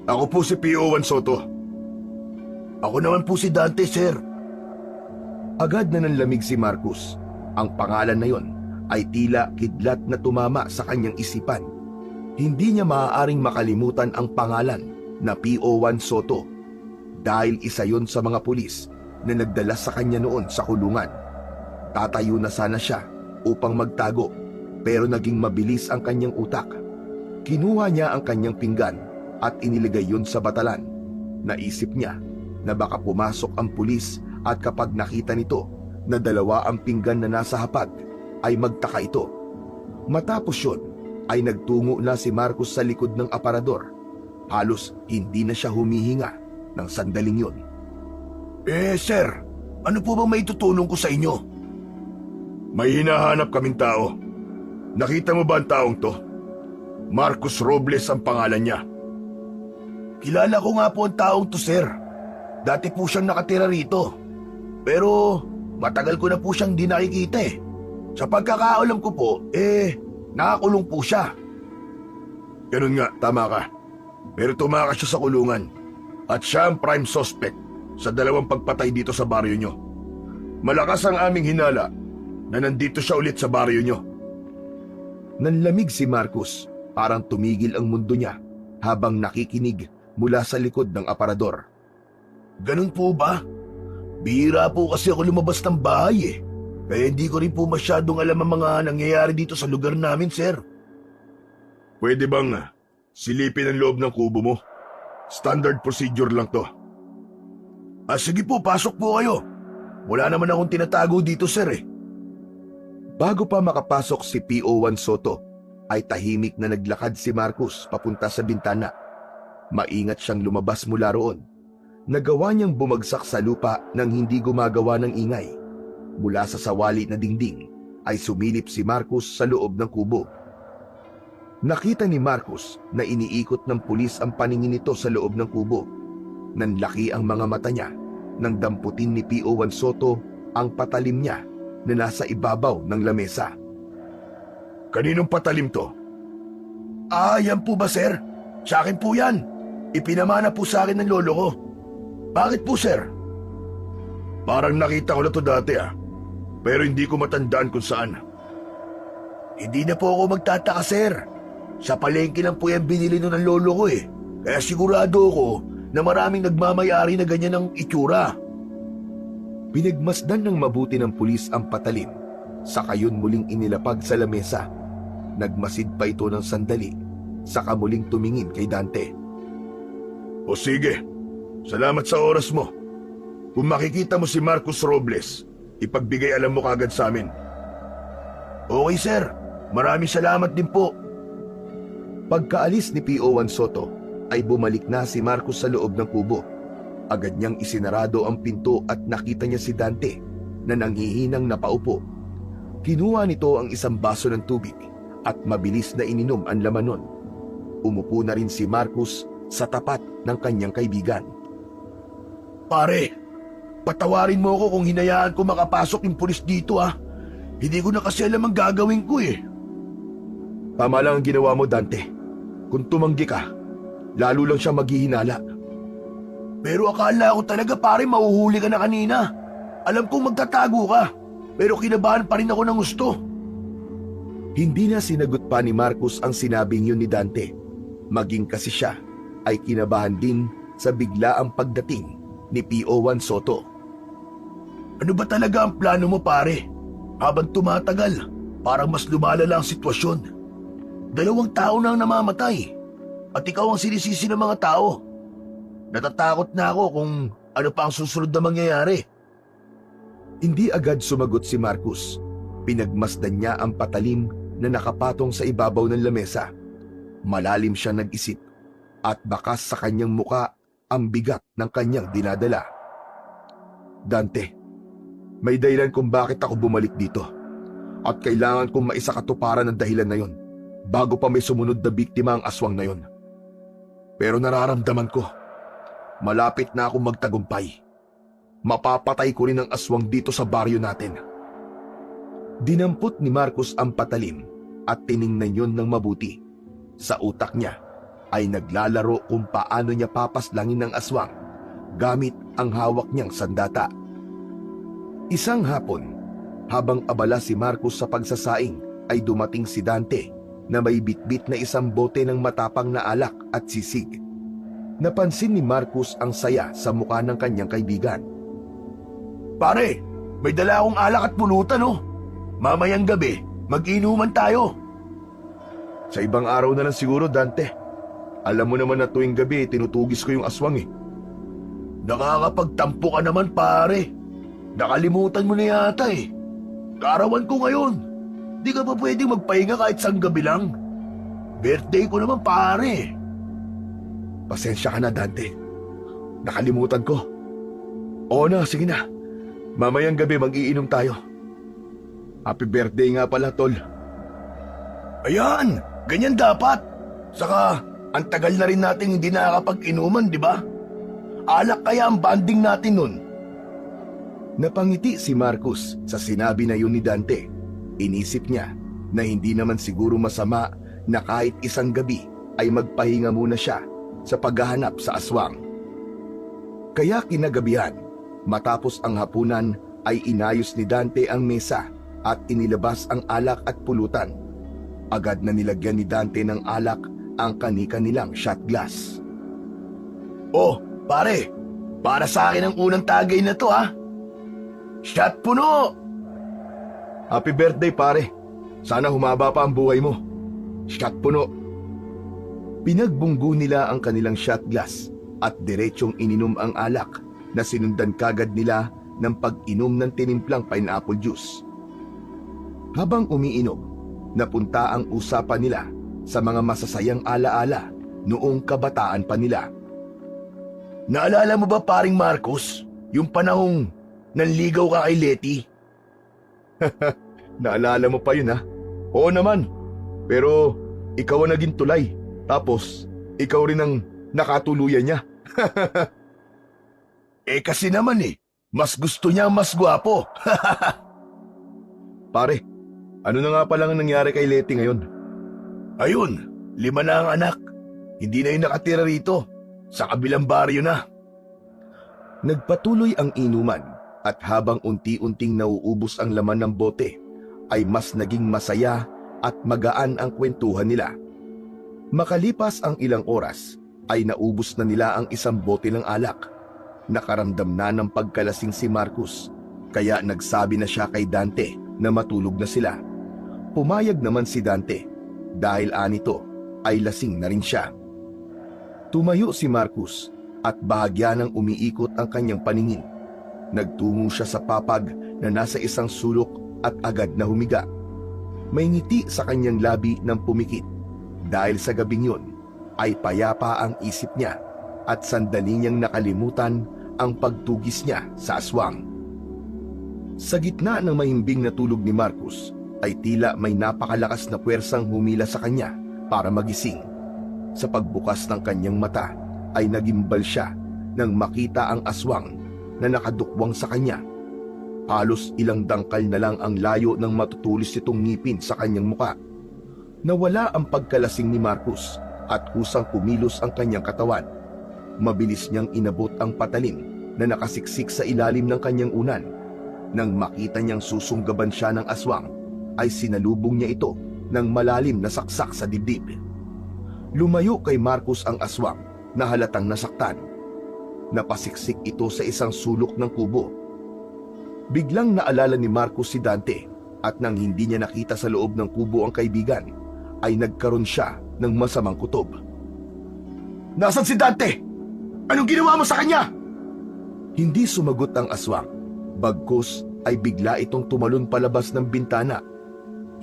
Ako po si P.O. Soto. Ako naman po si Dante, sir.
Agad na nanlamig si Marcus. Ang pangalan na yon ay tila kidlat na tumama sa kanyang isipan. Hindi niya maaaring makalimutan ang pangalan na P.O. Soto dahil isa yon sa mga pulis na nagdala sa kanya noon sa kulungan. Tatayo na sana siya upang magtago pero naging mabilis ang kanyang utak. Kinuha niya ang kanyang pinggan at inilagay yon sa batalan. Naisip niya na baka pumasok ang pulis at kapag nakita nito na dalawa ang pinggan na nasa hapag, ay magtaka ito. Matapos yun, ay nagtungo na si Marcus sa likod ng aparador. Halos hindi na siya humihinga ng sandaling yun.
Sir, ano po bang maitutulong ko sa inyo? May hinahanap kaming tao. Nakita mo ba ang taong to? Marcus Robles ang pangalan niya. Kilala ko nga po ang taong to, sir. Dati po siyang nakatira rito. Pero matagal ko na po siyang di nakikita eh. Sa pagkakaalam ko po, nakakulong po siya. Ganun nga, tama ka. Pero tumakas siya sa kulungan. At siya ang prime suspect sa dalawang pagpatay dito sa baryo nyo. Malakas ang aming hinala na nandito siya ulit sa baryo nyo.
Nanlamig si Marcus, parang tumigil ang mundo niya habang nakikinig mula sa likod ng aparador.
Ganun po ba? Bihira po kasi ako lumabas ng bahay eh. Kaya hindi ko rin po masyadong alam ang mga nangyayari dito sa lugar namin, sir. Pwede bang silipin ang loob ng kubo mo? Standard procedure lang to. Sige po, pasok po kayo. Wala naman akong tinatago dito, sir eh.
Bago pa makapasok si PO1 Soto, ay tahimik na naglakad si Marcos papunta sa bintana. Maingat siyang lumabas mula roon. Nagawa niyang bumagsak sa lupa nang hindi gumagawa ng ingay. Mula sa sawali na dingding ay sumilip si Marcos sa loob ng kubo. Nakita ni Marcos na iniikot ng pulis ang paningin nito sa loob ng kubo. Nanlaki ang mga mata niya nang damputin ni PO1 Soto ang patalim niya na nasa ibabaw ng lamesa.
Kaninong patalim to? Yan po ba, sir? Sa akin po yan. Ipinamana po sa akin ng lolo ko. Bakit po, sir? Parang nakita ko na to dati pero hindi ko matandaan kung saan. Hindi na po ako magtataka, sir. Sa palengke lang po yan binili nun ng lolo ko Kaya sigurado ko na maraming nagmamayari na ganyan ang itsura.
Pinagmasdan ng mabuti ng pulis ang patalim, saka yun muling inilapag sa lamesa. Nagmasid pa ito ng sandali, saka muling tumingin kay Dante.
O sige, salamat sa oras mo. Kung makikita mo si Marcos Robles, ipagbigay alam mo kagad sa amin. Okay, sir. Maraming salamat din po.
Pagkaalis ni PO1 Soto, ay bumalik na si Marcos sa loob ng kubo. Agad niyang isinarado ang pinto at nakita niya si Dante na nanghihinang napaupo. Kinuha nito ang isang baso ng tubig at mabilis na ininom ang laman nun. Umupo na rin si Marcos sa tapat ng kanyang kaibigan.
Pare, patawarin mo ako kung hinayaan ko makapasok yung pulis dito Hindi ko na kasi alam ang gagawin ko
Tama lang ang ginawa mo, Dante. Kung tumanggi ka, lalo lang siya maghihinala.
Pero akala ko talaga, pare, mahuhuli ka na kanina. Alam kong magtatago ka, pero kinabahan pa rin ako ng gusto.
Hindi na sinagot pa ni Marcos ang sinabing yun ni Dante. Maging kasi siya ay kinabahan din sa biglaang pagdating ni PO1 Soto.
Ano ba talaga ang plano mo, pare? Habang tumatagal, parang mas lumalala ang sitwasyon. 2 tao na ang namamatay at ikaw ang sinisisi ng mga tao. Natatakot na ako kung ano pa ang susunod na mangyayari.
Hindi agad sumagot si Marcos. Pinagmasdan niya ang patalim na nakapatong sa ibabaw ng lamesa. Malalim siya nag-isip at bakas sa kanyang muka ang bigat ng kanyang dinadala. Dante, may dahilan kung bakit ako bumalik dito at kailangan kong maisakatuparan ang dahilan na yon bago pa may sumunod na biktima ang aswang na yon. Pero nararamdaman ko, malapit na akong magtagumpay. Mapapatay ko rin ang aswang dito sa baryo natin. Dinampot ni Marcos ang patalim at tiningnan yon ng mabuti. Sa utak niya ay naglalaro kung paano niya papaslangin ng aswang gamit ang hawak niyang sandata. Isang hapon, habang abala si Marcos sa pagsasaing, ay dumating si Dante na may bitbit na isang bote ng matapang na alak at sisig. Napansin ni Marcos ang saya sa mukha ng kanyang kaibigan.
Pare, may dala akong alak at pulutan Mamayang gabi, mag-inuman tayo.
Sa ibang araw na lang siguro, Dante. Alam mo naman na tuwing gabi tinutugis ko yung aswang
Nakakapagtampo ka naman, pare. Nakalimutan mo na yata Kaarawan ko ngayon. Di ka pa pwedeng magpahinga kahit sang gabi lang. Birthday ko naman, pare.
Pasensya ka na, Dante. Nakalimutan ko. Oo na, sige na. Mamayang gabi mag-iinom tayo. Happy birthday nga pala, tol.
Ayan, ganyan dapat. Saka, ang tagal na rin natin hindi nakakapag-inuman, di ba? Alak kaya ang banding natin nun.
Napangiti si Marcos sa sinabi na yun ni Dante. Inisip niya na hindi naman siguro masama na kahit isang gabi ay magpahinga muna siya sa paghahanap sa aswang. Kaya kinagabihan, matapos ang hapunan ay inayos ni Dante ang mesa at inilabas ang alak at pulutan. Agad na nilagyan ni Dante ng alak ang kani-kanilang shot glass.
Oh, pare, para sa akin ang unang tagay na to Shot puno!
Happy birthday, pare. Sana humaba pa ang buhay mo. Shot puno. Pinagbunggo nila ang kanilang shot glass at diretsong ininom ang alak na sinundan kagad nila ng pag-inom ng tinimplang pineapple juice. Habang umiinom, napunta ang usapan nila sa mga masasayang alaala noong kabataan pa nila.
Naalala mo ba, paring Marcos, yung panahong nanligaw ka kay Letty?
Naalala mo pa yun ha? Oo naman. Pero ikaw ang naging tulay. Tapos ikaw rin ang nakatuluyan niya.
Kasi naman mas gusto niya mas gwapo.
Pare, ano na nga palang nangyari kay Letty ngayon?
Ayun, 5 na ang anak. Hindi na yung nakatira rito. Sa kabilang baryo na.
Nagpatuloy ang inuman at habang unti-unting nauubos ang laman ng bote, ay mas naging masaya at magaan ang kwentuhan nila. Makalipas ang ilang oras, ay naubos na nila ang isang bote ng alak. Nakaramdam na ng pagkalasing si Marcos, kaya nagsabi na siya kay Dante na matulog na sila. Pumayag naman si Dante dahil anito ay lasing na rin siya. Tumayo si Marcos at bahagya nang umiikot ang kanyang paningin. Nagtungo siya sa papag na nasa isang sulok at agad na humiga. May ngiti sa kanyang labi ng pumikit dahil sa gabing yun ay payapa ang isip niya at sandali niyang nakalimutan ang pagtugis niya sa aswang. Sa gitna ng mahimbing na tulog ni Marcos ay tila may napakalakas na puwersang humila sa kanya para magising. Sa pagbukas ng kanyang mata ay nagimbal siya nang makita ang aswang na nakadukwang sa kanya. Halos ilang dangkal na lang ang layo ng matutulis nitong ngipin sa kanyang muka. Nawala ang pagkalasing ni Marcos at kusang kumilos ang kanyang katawan. Mabilis niyang inabot ang patalim na nakasiksik sa ilalim ng kanyang unan. Nang makita niyang susunggaban siya ng aswang, ay sinalubong niya ito ng malalim na saksak sa dibdib. Lumayo kay Marcos ang aswang na halatang nasaktan. Napasiksik ito sa isang sulok ng kubo. Biglang naalala ni Marcos si Dante at nang hindi niya nakita sa loob ng kubo ang kaibigan, ay nagkaroon siya ng masamang kutob.
Nasaan si Dante? Anong ginawa mo sa kanya?
Hindi sumagot ang aswang. Bagkus ay bigla itong tumalon palabas ng bintana.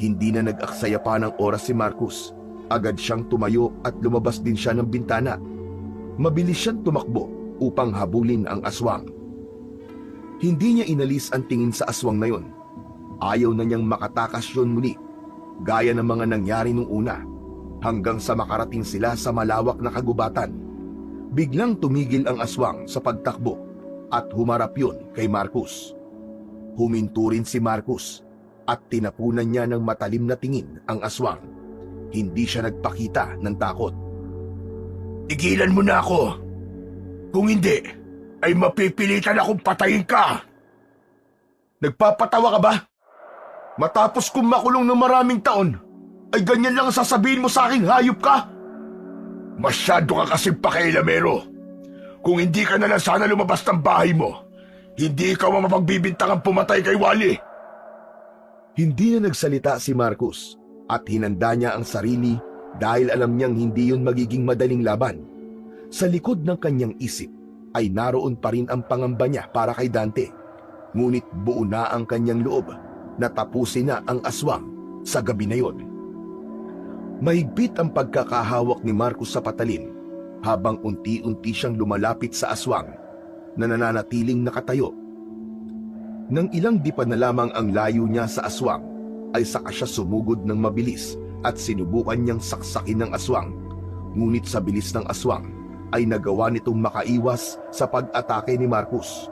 Hindi na nag-aksaya pa ng oras si Marcos. Agad siyang tumayo at lumabas din siya ng bintana. Mabilis siyang tumakbo upang habulin ang aswang. Hindi niya inalis ang tingin sa aswang na yon. Ayaw na niyang makatakas yun muli, gaya ng mga nangyari nung una, hanggang sa makarating sila sa malawak na kagubatan. Biglang tumigil ang aswang sa pagtakbo at humarap yun kay Marcos. Huminto rin si Marcos at tinapunan niya ng matalim na tingin ang aswang. Hindi siya nagpakita ng takot.
Tigilan mo na ako. Kung hindi, ay mapipilitan akong patayin ka.
Nagpapatawa ka ba? Matapos kong makulong ng maraming taon, ay ganyan lang ang sasabihin mo sa akin, hayop ka?
Masyado ka kasing pakailamero. Kung hindi ka na lang sana lumabas ng bahay mo, hindi ikaw ang mapagbibintangang pumatay kay Wally.
Hindi na nagsalita si Marcos at hinanda niya ang sarili dahil alam niyang hindi yun magiging madaling laban. Sa likod ng kanyang isip ay naroon pa rin ang pangamba niya para kay Dante. Ngunit buo na ang kanyang loob na tapusin na ang aswang sa gabi na yon. Mahigpit ang pagkakahawak ni Marcos sa patalim habang unti-unti siyang lumalapit sa aswang na nananatiling nakatayo. Nang ilang dipa na lamang ang layo niya sa aswang, ay saka siya sumugod ng mabilis at sinubukan niyang saksakin ng aswang. Ngunit sa bilis ng aswang ay nagawa nitong makaiwas sa pag-atake ni Marcos.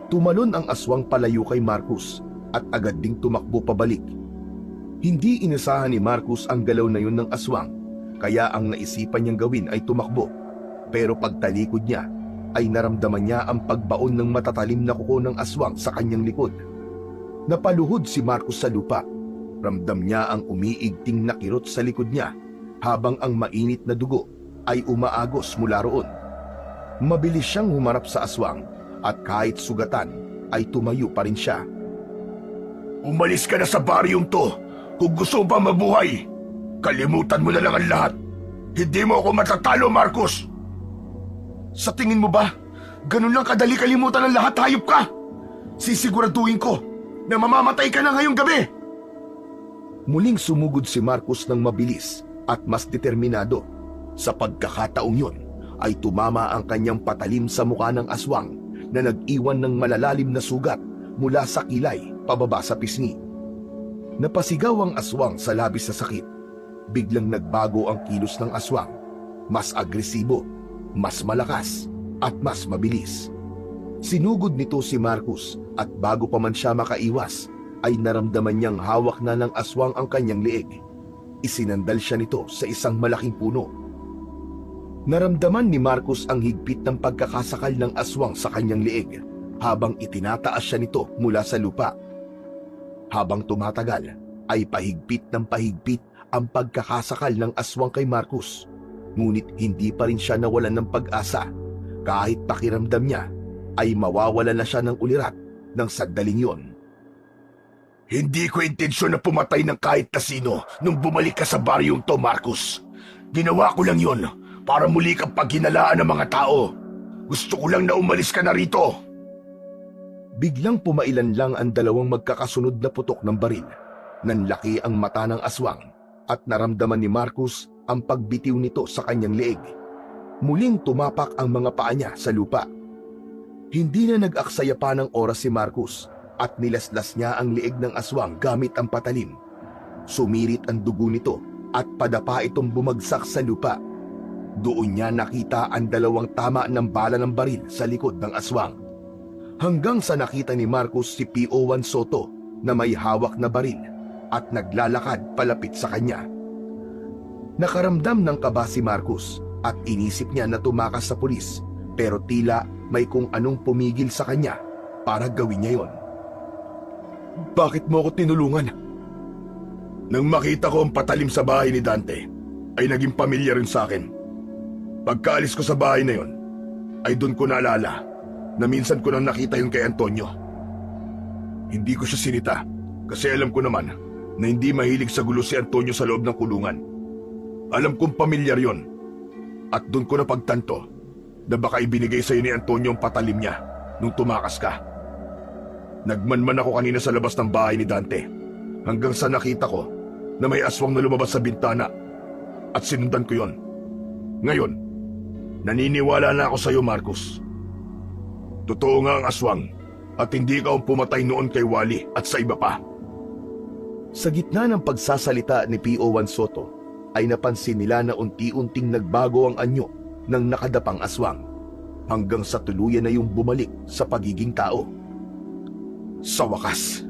Tumalon ang aswang palayo kay Marcos at agad ding tumakbo pabalik. Hindi inasahan ni Marcos ang galaw na yun ng aswang, kaya ang naisipan niyang gawin ay tumakbo. Pero pagtalikod niya ay naramdaman niya ang pagbaon ng matatalim na kuko ng aswang sa kanyang likod. Napaluhod si Marcos sa lupa. Ramdam niya ang umiigting na kirot sa likod niya habang ang mainit na dugo ay umaagos mula roon. Mabilis siyang humarap sa aswang at kahit sugatan ay tumayo pa rin siya.
Umalis ka na sa baryong to kung gusto mo pa mabuhay. Kalimutan mo na lang ang lahat. Hindi mo ako matatalo, Marcos.
Sa tingin mo ba, ganun lang kadali kalimutan ang lahat, hayop ka? Sisiguraduhin ko na mamamatay ka na ngayong gabi. Muling sumugod si Marcos ng mabilis at mas determinado. Sa pagkakataong yun ay tumama ang kanyang patalim sa mukha ng aswang na nag-iwan ng malalalim na sugat mula sa kilay pababa sa pisngi. Napasigaw ang aswang sa labis na sakit. Biglang nagbago ang kilos ng aswang. Mas agresibo, mas malakas, at mas mabilis. Sinugod nito si Marcos at bago pa man siya makaiwas, ay naramdaman niyang hawak na ng aswang ang kanyang leeg. Isinandal siya nito sa isang malaking puno. Naramdaman ni Marcos ang higpit ng pagkakasakal ng aswang sa kanyang leeg habang itinataas siya nito mula sa lupa. Habang tumatagal, ay pahigpit ng pahigpit ang pagkakasakal ng aswang kay Marcos. Ngunit hindi pa rin siya nawalan ng pag-asa. Kahit pakiramdam niya, ay mawawala na siya ng ulirat ng sandaling yon.
Hindi ko intensyon na pumatay ng kahit na sino nung bumalik ka sa baryong to, Marcos. Ginawa ko lang yon para muli kang paghinalaan ng mga tao. Gusto ko lang na umalis ka na rito.
Biglang pumailan lang ang dalawang magkakasunod na putok ng baril. Nanlaki ang mata ng aswang at naramdaman ni Marcos ang pagbitiw nito sa kanyang leeg. Muling tumapak ang mga paa niya sa lupa. Hindi na nag-aksaya pa ng oras si Marcos at nilaslas niya ang leeg ng aswang gamit ang patalim. Sumirit ang dugo nito at padapa itong bumagsak sa lupa. Doon niya nakita ang dalawang tama ng bala ng baril sa likod ng aswang. Hanggang sa nakita ni Marcos si PO1 Soto na may hawak na baril at naglalakad palapit sa kanya. Nakaramdam ng kaba si Marcos at inisip niya na tumakas sa pulis, pero tila may kung anong pumigil sa kanya para gawin niya yon.
Bakit mo ako tinulungan? Nang makita ko ang patalim sa bahay ni Dante, ay naging pamilya rin sa akin. Pagkaalis ko sa bahay na yon, ay doon ko naalala na minsan ko nang nakita yun kay Antonio. Hindi ko siya sinita kasi alam ko naman na hindi mahilig sa gulo si Antonio sa loob ng kulungan. Alam kong pamilyar yon at doon ko napagtanto na baka ibinigay sa iyo ni Antonio ang patalim niya nung tumakas ka. Nagmanman ako kanina sa labas ng bahay ni Dante hanggang sa nakita ko na may aswang na lumabas sa bintana at sinundan ko yon. Ngayon, naniniwala na ako sa iyo, Marcos. Totoo nga ang aswang at hindi ka ang pumatay noon kay Wally at sa iba pa.
Sa gitna ng pagsasalita ni PO1 Soto, ay napansin nila na unti-unting nagbago ang anyo ng nakadapang aswang hanggang sa tuluyan na yung bumalik sa pagiging tao. Sa wakas,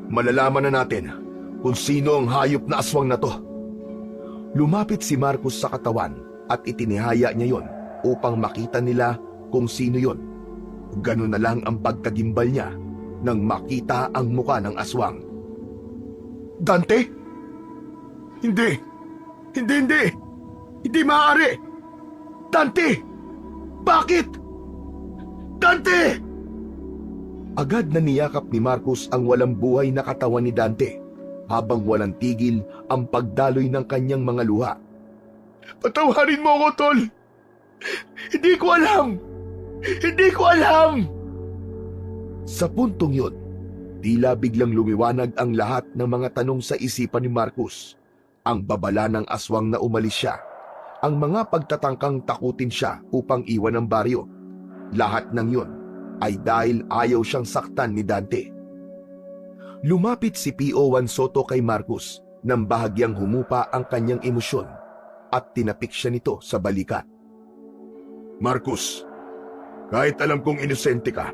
malalaman na natin kung sino ang hayop na aswang na to. Lumapit si Marcos sa katawan at itinihaya niya yon upang makita nila kung sino yon. Ganun na lang ang pagkagimbal niya nang makita ang muka ng aswang.
Dante? Hindi! Hindi maaari! Dante! Bakit? Dante!
Agad na niyakap ni Marcos ang walang buhay na katawan ni Dante habang walang tigil ang pagdaloy ng kanyang mga luha.
Patawarin mo ako, Tol! Hindi ko alam! Hindi ko alam!
Sa puntong yun, tila biglang lumiwanag ang lahat ng mga tanong sa isipan ni Marcos. Ang babala ng aswang na umalis siya, ang mga pagtatangkang takutin siya upang iwan ang baryo. Lahat ng yun ay dahil ayaw siyang saktan ni Dante. Lumapit si PO1 Soto kay Marcos nang bahagyang humupa ang kanyang emosyon at tinapik siya nito sa balikat.
Marcos, kahit alam kong inosente ka,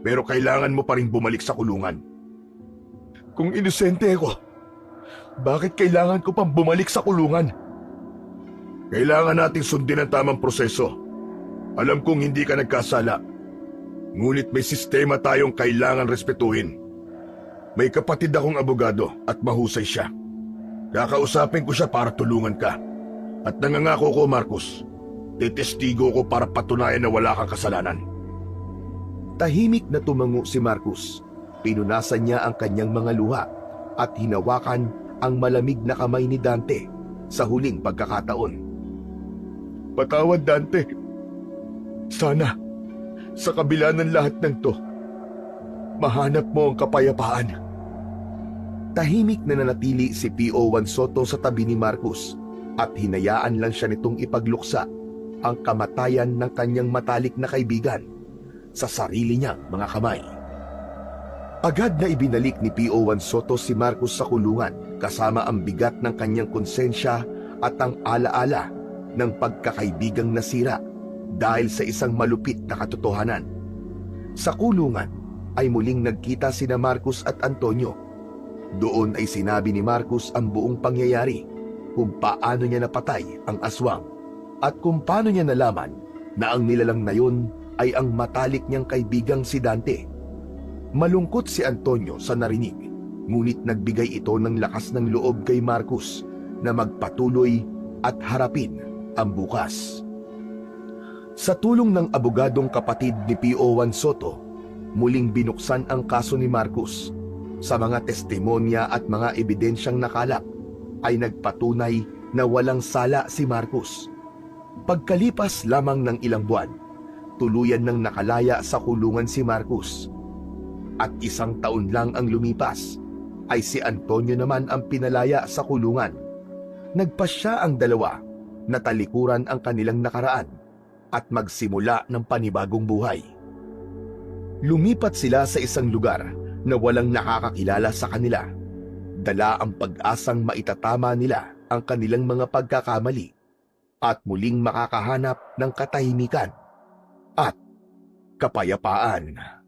pero kailangan mo pa rin bumalik sa kulungan. Kung inosente ako, bakit kailangan ko pang bumalik sa kulungan? Kailangan nating sundin ang tamang proseso. Alam kong hindi ka nagkasala, ngunit may sistema tayong kailangan respetuhin. May kapatid akong abogado at mahusay siya. Kakausapin ko siya para tulungan ka. At nangangako ko, Marcos, titestigo ko para patunayan na wala kang kasalanan.
Tahimik na tumango si Marcos. Pinunasan niya ang kanyang mga luha at hinawakan ang malamig na kamay ni Dante sa huling pagkakataon.
Patawad, Dante. Sana, sa kabila ng lahat ng to, mahanap mo ang kapayapaan.
Tahimik na nanatili si P.O. Juan Soto sa tabi ni Marcos at hinayaan lang siya nitong ipagluksa ang kamatayan ng kanyang matalik na kaibigan sa sarili niyang mga kamay. Agad na ibinalik ni P.O. Juan Soto si Marcos sa kulungan kasama ang bigat ng kanyang konsensya at ang alaala ng pagkakaibigang nasira dahil sa isang malupit na katotohanan. Sa kulungan ay muling nagkita sina Marcos at Antonio. Doon ay sinabi ni Marcos ang buong pangyayari, kung paano niya napatay ang aswang at kung paano niya nalaman na ang nilalang na yun ay ang matalik niyang kaibigang si Dante. Malungkot si Antonio sa narinig, ngunit nagbigay ito ng lakas ng loob kay Marcos na magpatuloy at harapin ang bukas. Sa tulong ng abogadong kapatid ni P.O. Juan Soto, muling binuksan ang kaso ni Marcos. Sa mga testimonya at mga ebidensyang nakalap, ay nagpatunay na walang sala si Marcos. Pagkalipas lamang ng ilang buwan, tuluyan nang nakalaya sa kulungan si Marcos. At 1 taon lang ang lumipas, ay si Antonio naman ang pinalaya sa kulungan. Nagpasya ang dalawa na talikuran ang kanilang nakaraan at magsimula ng panibagong buhay. Lumipat sila sa isang lugar na walang nakakakilala sa kanila. Dala ang pag-asang maitatama nila ang kanilang mga pagkakamali at muling makakahanap ng katahimikan at kapayapaan.